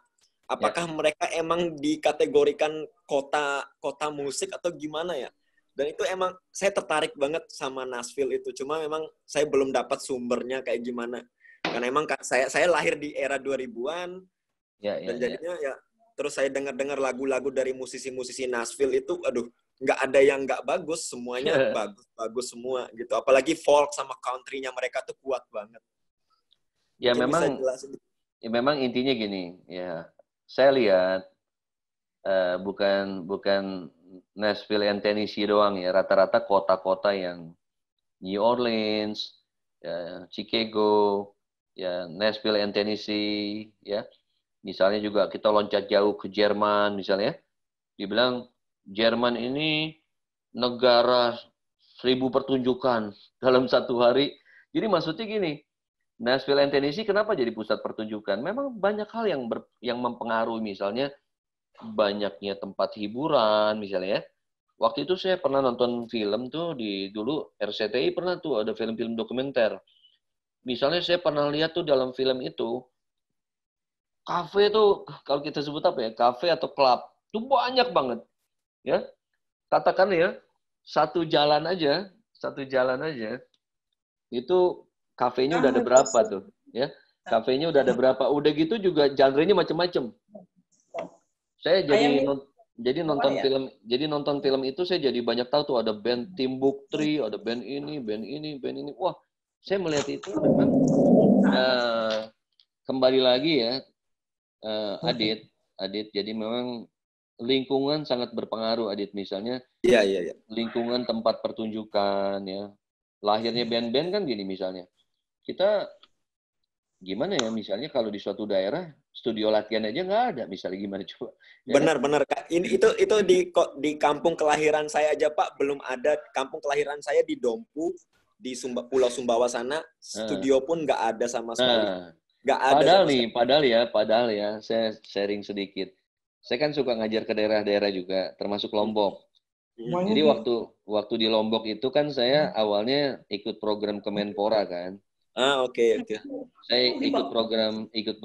Apakah mereka emang dikategorikan kota musik atau gimana ya? Dan itu emang saya tertarik banget sama Nashville itu. Cuma memang saya belum dapat sumbernya kayak gimana. Karena emang saya lahir di era 2000-an. Dan jadinya ya terus saya dengar lagu-lagu dari musisi-musisi Nashville itu, aduh, nggak ada yang nggak bagus, semuanya bagus semua gitu. Apalagi folk sama country-nya mereka tuh kuat banget. Ya memang intinya gini, ya saya lihat bukan Nashville and Tennessee doang ya, rata-rata kota-kota yang New Orleans, ya, Chicago, ya Nashville and Tennessee, ya. Misalnya juga kita loncat jauh ke Jerman misalnya, dibilang Jerman ini negara 1000 pertunjukan dalam satu hari. Jadi maksudnya gini, Nashville and Tennessee kenapa jadi pusat pertunjukan? Memang banyak hal yang mempengaruhi, misalnya banyaknya tempat hiburan misalnya ya. Waktu itu saya pernah nonton film tuh dulu RCTI pernah tuh ada film-film dokumenter. Misalnya saya pernah lihat tuh dalam film itu, kafe tuh kalau kita sebut apa ya, kafe atau klub tuh banyak banget ya. Katakan ya satu jalan aja itu kafenya udah ada berapa tuh ya, kafenya udah ada berapa, udah gitu juga genre-nya macam-macam. Saya jadi nonton film itu saya jadi banyak tahu tuh ada band Timbuktu, ada band ini. Wah, saya melihat itu memang kembali lagi ya, Adit. Jadi memang lingkungan sangat berpengaruh, Adit. Misalnya lingkungan tempat pertunjukan ya. Lahirnya band-band kan gini misalnya. Kita gimana ya, misalnya kalau di suatu daerah studio latihan aja nggak ada, misalnya gimana coba? Benar. Ini itu di kampung kelahiran saya aja Pak, belum ada. Kampung kelahiran saya di Dompu, di Pulau Sumbawa sana, studio pun nggak ada sama sekali. Nggak ada. Padahal ya, saya sharing sedikit. Saya kan suka ngajar ke daerah-daerah juga, termasuk Lombok. Jadi waktu di Lombok itu kan saya awalnya ikut program Kemenpora kan. Oke. Saya ikut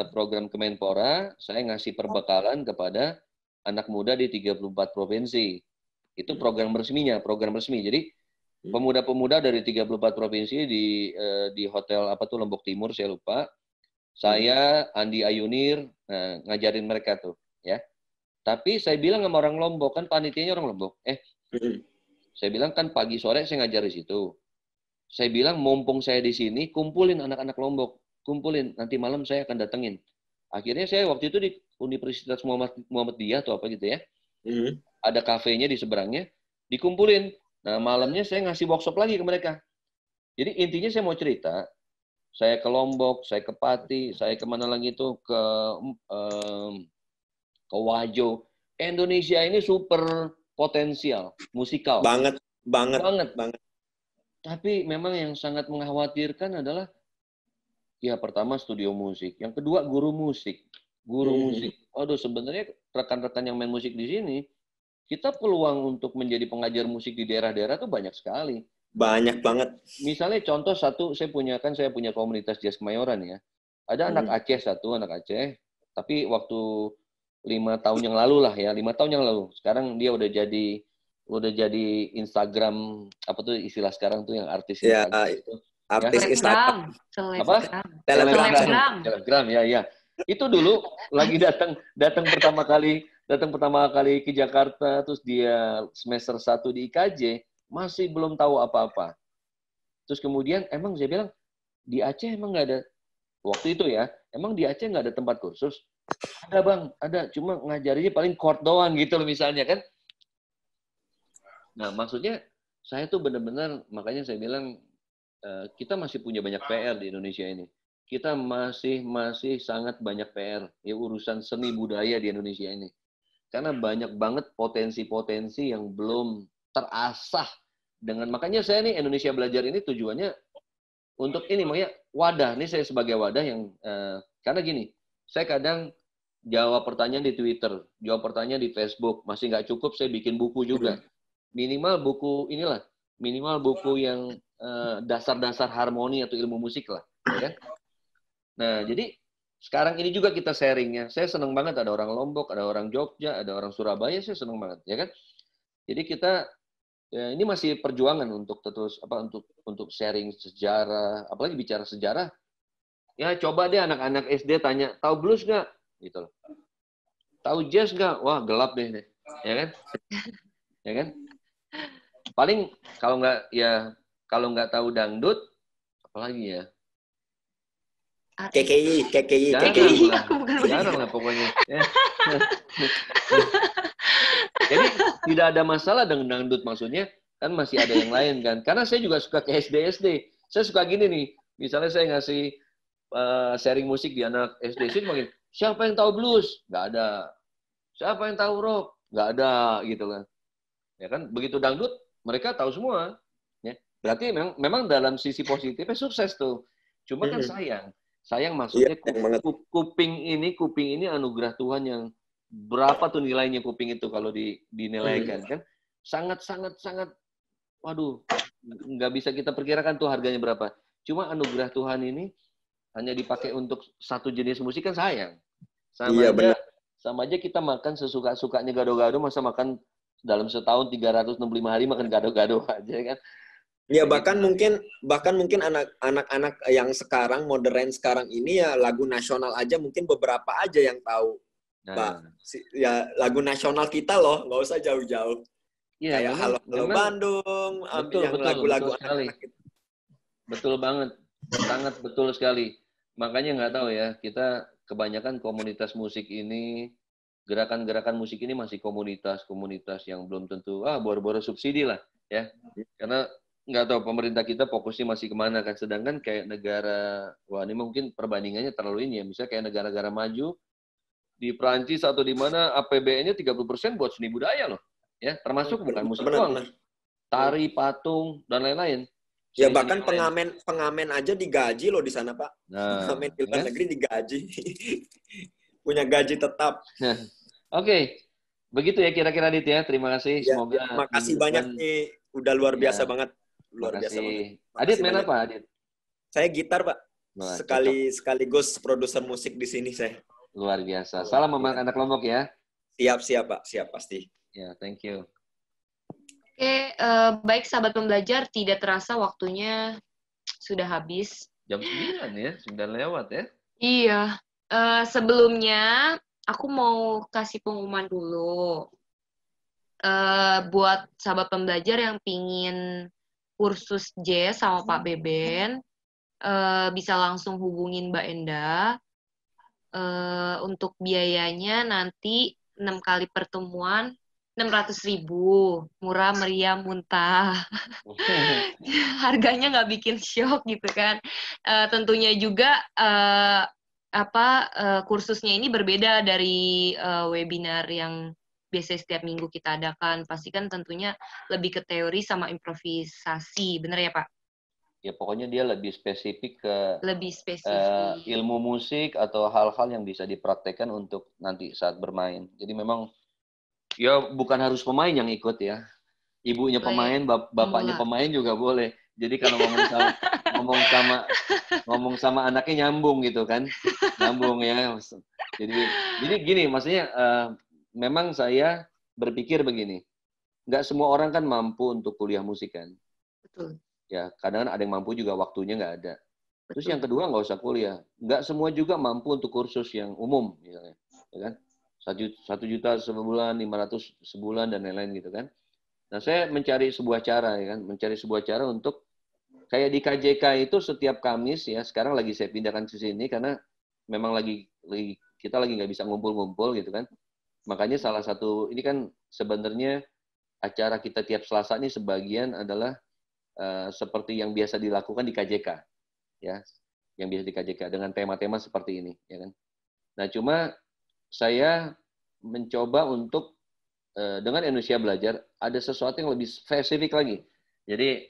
program Kemenpora, saya ngasih perbekalan kepada anak muda di 34 provinsi. Itu program resmi. Jadi pemuda-pemuda dari 34 provinsi di hotel apa tuh Lombok Timur, saya lupa. Saya Andi Ayunir ngajarin mereka tuh, ya. Tapi saya bilang sama orang Lombok, kan panitianya orang Lombok. Saya bilang kan pagi sore saya ngajar di situ. Saya bilang mumpung saya di sini, kumpulin anak-anak Lombok, nanti malam saya akan datengin. Akhirnya saya waktu itu di Universitas Muhammadiyah atau apa gitu ya, ada kafenya di seberangnya, dikumpulin. Nah malamnya saya ngasih workshop lagi ke mereka. Jadi intinya saya mau cerita, saya ke Lombok, saya ke Pati, saya kemana lagi itu ke Wajo. Indonesia ini super potensial musikal. Banget. Tapi memang yang sangat mengkhawatirkan adalah ya pertama studio musik, yang kedua guru musik. Waduh, sebenarnya rekan-rekan yang main musik di sini, kita peluang untuk menjadi pengajar musik di daerah-daerah tuh banyak sekali. Banyak banget. Misalnya contoh satu, saya punya komunitas jazz Kemayoran ya. Ada anak Aceh anak Aceh, tapi waktu 5 tahun yang lalu lah ya, 5 tahun yang lalu. Sekarang dia udah jadi Instagram, apa tuh istilah sekarang tuh yang artis Instagram itu. Artis ya? Instagram. Apa? Telegram, ya. Itu dulu lagi datang pertama kali ke Jakarta, terus dia semester 1 di IKJ, masih belum tahu apa-apa. Terus kemudian emang saya bilang, di Aceh emang nggak ada, waktu itu ya, emang di Aceh nggak ada tempat kursus? Ada bang, ada, cuma ngajarinnya paling chord doang gitu loh misalnya kan. Nah maksudnya, saya tuh benar-benar, makanya saya bilang, kita masih punya banyak PR di Indonesia ini. Kita masih sangat banyak PR ya urusan seni budaya di Indonesia ini. Karena banyak banget potensi-potensi yang belum terasah dengan, makanya saya nih Indonesia Belajar ini tujuannya untuk ini, makanya wadah. Ini saya sebagai wadah yang karena gini, saya kadang jawab pertanyaan di Twitter, jawab pertanyaan di Facebook, masih nggak cukup, saya bikin buku juga. Minimal buku yang dasar-dasar harmoni atau ilmu musik lah, ya kan? Nah, jadi sekarang ini juga kita sharingnya. Saya senang banget ada orang Lombok, ada orang Jogja, ada orang Surabaya, saya senang banget, ya kan? Jadi kita ya, ini masih perjuangan untuk terus untuk sharing sejarah, apalagi bicara sejarah. Ya coba deh anak-anak SD tanya, tahu blues nggak? Gitu loh. Tahu jazz nggak? Wah gelap deh, ya kan? Ya kan? Paling kalau nggak tahu dangdut, apalagi ya? KKI. Jarang lah pokoknya. Jadi tidak ada masalah dengan dangdut, maksudnya kan masih ada yang lain kan. Karena saya juga suka ke SD. Saya suka gini nih, misalnya saya ngasih sharing musik di anak SD, saya makin, siapa yang tahu blues? Nggak ada. Siapa yang tahu rock? Nggak ada gitu kan. Ya kan, begitu dangdut mereka tahu semua. Ya. Berarti memang dalam sisi positifnya sukses tuh. Cuma kan sayang maksudnya kuping ini anugerah Tuhan yang berapa tuh nilainya kuping itu kalau dinilaikan kan sangat waduh nggak bisa kita perkirakan tuh harganya berapa. Cuma anugerah Tuhan ini hanya dipakai untuk satu jenis musik kan sayang. Sama aja kita makan sesuka-sukanya gado-gado, masa makan dalam setahun 365 hari makan gado-gado aja kan. Ya bahkan mungkin anak-anak yang sekarang modern sekarang ini ya lagu nasional aja mungkin beberapa aja yang tahu. Pak, ya lagu nasional kita loh, nggak usah jauh-jauh. Ya, kayak Halo Bandung, yang lagu-lagu anak-anak itu. Betul banget, sangat betul sekali. Makanya nggak tahu ya, kita kebanyakan komunitas musik ini, gerakan-gerakan musik ini masih komunitas yang belum tentu boro-boro subsidi lah ya, karena nggak tahu pemerintah kita fokusnya masih kemana kan. Sedangkan kayak negara, ini mungkin perbandingannya terlalu ini ya, misalnya kayak negara-negara maju di Perancis atau di mana APBN-nya 30% buat seni budaya loh, ya termasuk bukan musik doang, tari, patung dan lain-lain. Ya bahkan pengamen aja digaji loh di sana Pak. Pengamen di luar negeri digaji, punya gaji tetap. Oke. Begitu ya kira-kira Dit ya. Terima kasih. Semoga. Terima kasih banyak nih, udah luar biasa banget. Luar biasa banget. Adit main apa, Adit? Saya gitar, Pak. Sekaligus produser musik di sini saya. Luar biasa. Salam sama anak Lombok ya. Siap, Pak. Siap, pasti. Ya, thank you. Oke, baik sahabat pembelajar, tidak terasa waktunya sudah habis. Jam 9 ya, 9 lewat ya. Iya. Sebelumnya, aku mau kasih pengumuman dulu. Buat sahabat pembelajar yang pingin kursus jazz sama Pak Beben, bisa langsung hubungin Mbak Enda. Untuk biayanya nanti 6 kali pertemuan 600.000, murah meriah muntah. Harganya nggak bikin shock gitu kan. Tentunya juga kursusnya ini berbeda dari webinar yang biasanya setiap minggu kita adakan. Pasti kan tentunya lebih ke teori sama improvisasi, bener ya Pak? Ya pokoknya dia lebih spesifik ke spesifik ilmu musik atau hal-hal yang bisa dipraktekkan untuk nanti saat bermain. Jadi memang ya bukan harus pemain yang ikut ya. Ibunya pemain, bapaknya pemain juga boleh. Jadi kalau ngomong sama anaknya nyambung gitu kan. Nyambung ya. Jadi gini, maksudnya memang saya berpikir begini. Nggak semua orang kan mampu untuk kuliah musik kan. Betul. Ya, kadang ada yang mampu juga waktunya nggak ada. Terus yang kedua nggak usah kuliah. Nggak semua juga mampu untuk kursus yang umum, misalnya, ya kan? 1 juta sebulan, 500 sebulan dan lain-lain gitu kan. Nah, saya mencari sebuah cara, ya kan? Mencari sebuah cara untuk kayak di KJK itu setiap Kamis ya. Sekarang lagi saya pindahkan ke sini karena memang kita lagi nggak bisa ngumpul-ngumpul gitu kan. Makanya salah satu ini kan sebenarnya acara kita tiap Selasa ini sebagian adalah seperti yang biasa dilakukan di KJK, ya, yang biasa di KJK dengan tema-tema seperti ini, ya kan. Nah, cuma saya mencoba untuk dengan Indonesia Belajar ada sesuatu yang lebih spesifik lagi. Jadi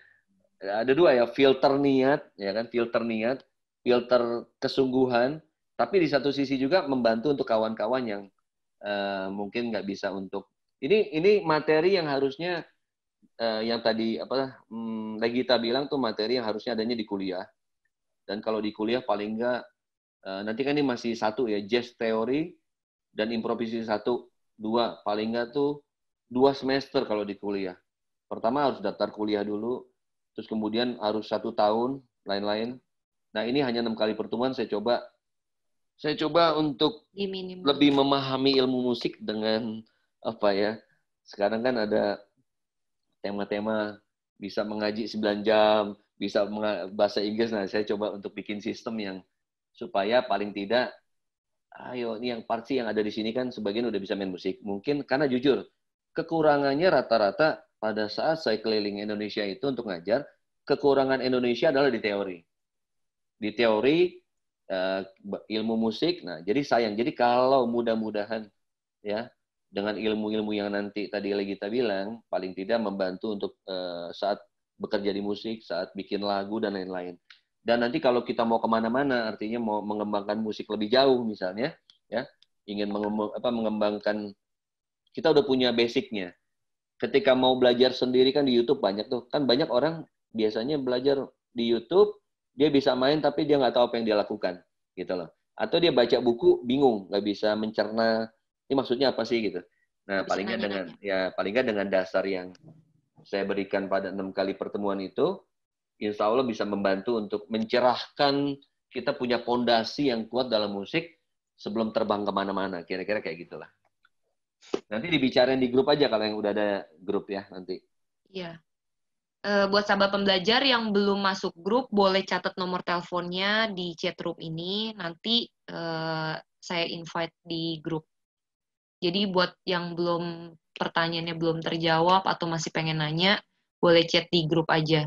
ada 2 ya, filter niat, ya kan, filter kesungguhan, tapi di satu sisi juga membantu untuk kawan-kawan yang mungkin nggak bisa untuk ini materi yang harusnya yang tadi Legita bilang tuh materi yang harusnya adanya di kuliah. Dan kalau di kuliah paling enggak nanti kan ini masih 1 ya, jazz teori dan improvisasi 1, 2 paling enggak tuh 2 semester kalau di kuliah. Pertama harus daftar kuliah dulu, terus kemudian harus 1 tahun, lain-lain. Nah, ini hanya 6 kali pertemuan saya coba untuk lebih memahami ilmu musik dengan apa ya? Sekarang kan ada tema-tema bisa mengaji 9 jam, bisa bahasa Inggris. Nah, saya coba untuk bikin sistem yang supaya paling tidak, ayo ini yang parsi yang ada di sini kan sebagian udah bisa main musik. Mungkin karena jujur, kekurangannya rata-rata pada saat saya keliling Indonesia itu untuk ngajar, kekurangan Indonesia adalah di teori. Di teori, ilmu musik, nah jadi sayang. Jadi kalau mudah-mudahan ya, dengan ilmu-ilmu yang nanti tadi Legita bilang, paling tidak membantu untuk saat bekerja di musik, saat bikin lagu, dan lain-lain. Dan nanti kalau kita mau kemana-mana, artinya mau mengembangkan musik lebih jauh misalnya, ya, ingin mengembangkan, kita udah punya basicnya. Ketika mau belajar sendiri kan di YouTube banyak tuh. Kan banyak orang biasanya belajar di YouTube, dia bisa main tapi dia nggak tahu apa yang dia lakukan. Gitu loh. Atau dia baca buku, bingung, nggak bisa mencerna, ini maksudnya apa sih gitu. Nah, paling nggak dengan dasar yang saya berikan pada 6 kali pertemuan itu, insya Allah bisa membantu untuk mencerahkan kita punya fondasi yang kuat dalam musik sebelum terbang kemana-mana. Kira-kira kayak gitulah. Nanti dibicarain di grup aja kalau yang udah ada grup ya nanti. Iya. Buat sahabat pembelajar yang belum masuk grup, boleh catat nomor teleponnya di chat room ini. Nanti saya invite di grup. Jadi buat yang pertanyaannya belum terjawab atau masih pengen nanya, boleh chat di grup aja.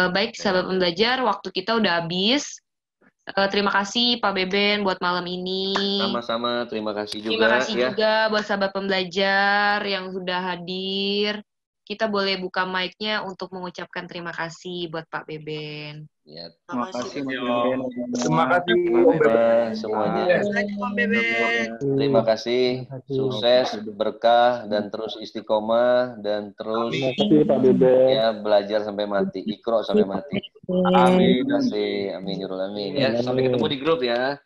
Baik, sahabat pembelajar, waktu kita udah habis. Terima kasih Pak Beben buat malam ini. Sama-sama, terima kasih juga. Terima kasih juga buat sahabat pembelajar yang sudah hadir. Kita boleh buka mic-nya untuk mengucapkan terima kasih buat Pak Beben. Ya, terima kasih Terima kasih semuanya. Pak Beben. Terima kasih, sukses, berkah, dan terus istiqomah, dan terus ya belajar sampai mati, ikro sampai mati. Amin. Terima kasih, amin, amin. Ya, sampai ketemu di grup ya.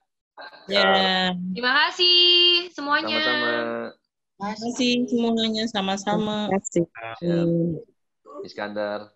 Ya. Terima kasih semuanya. Sama-sama. Terima kasih semuanya, sama-sama. Iskandar.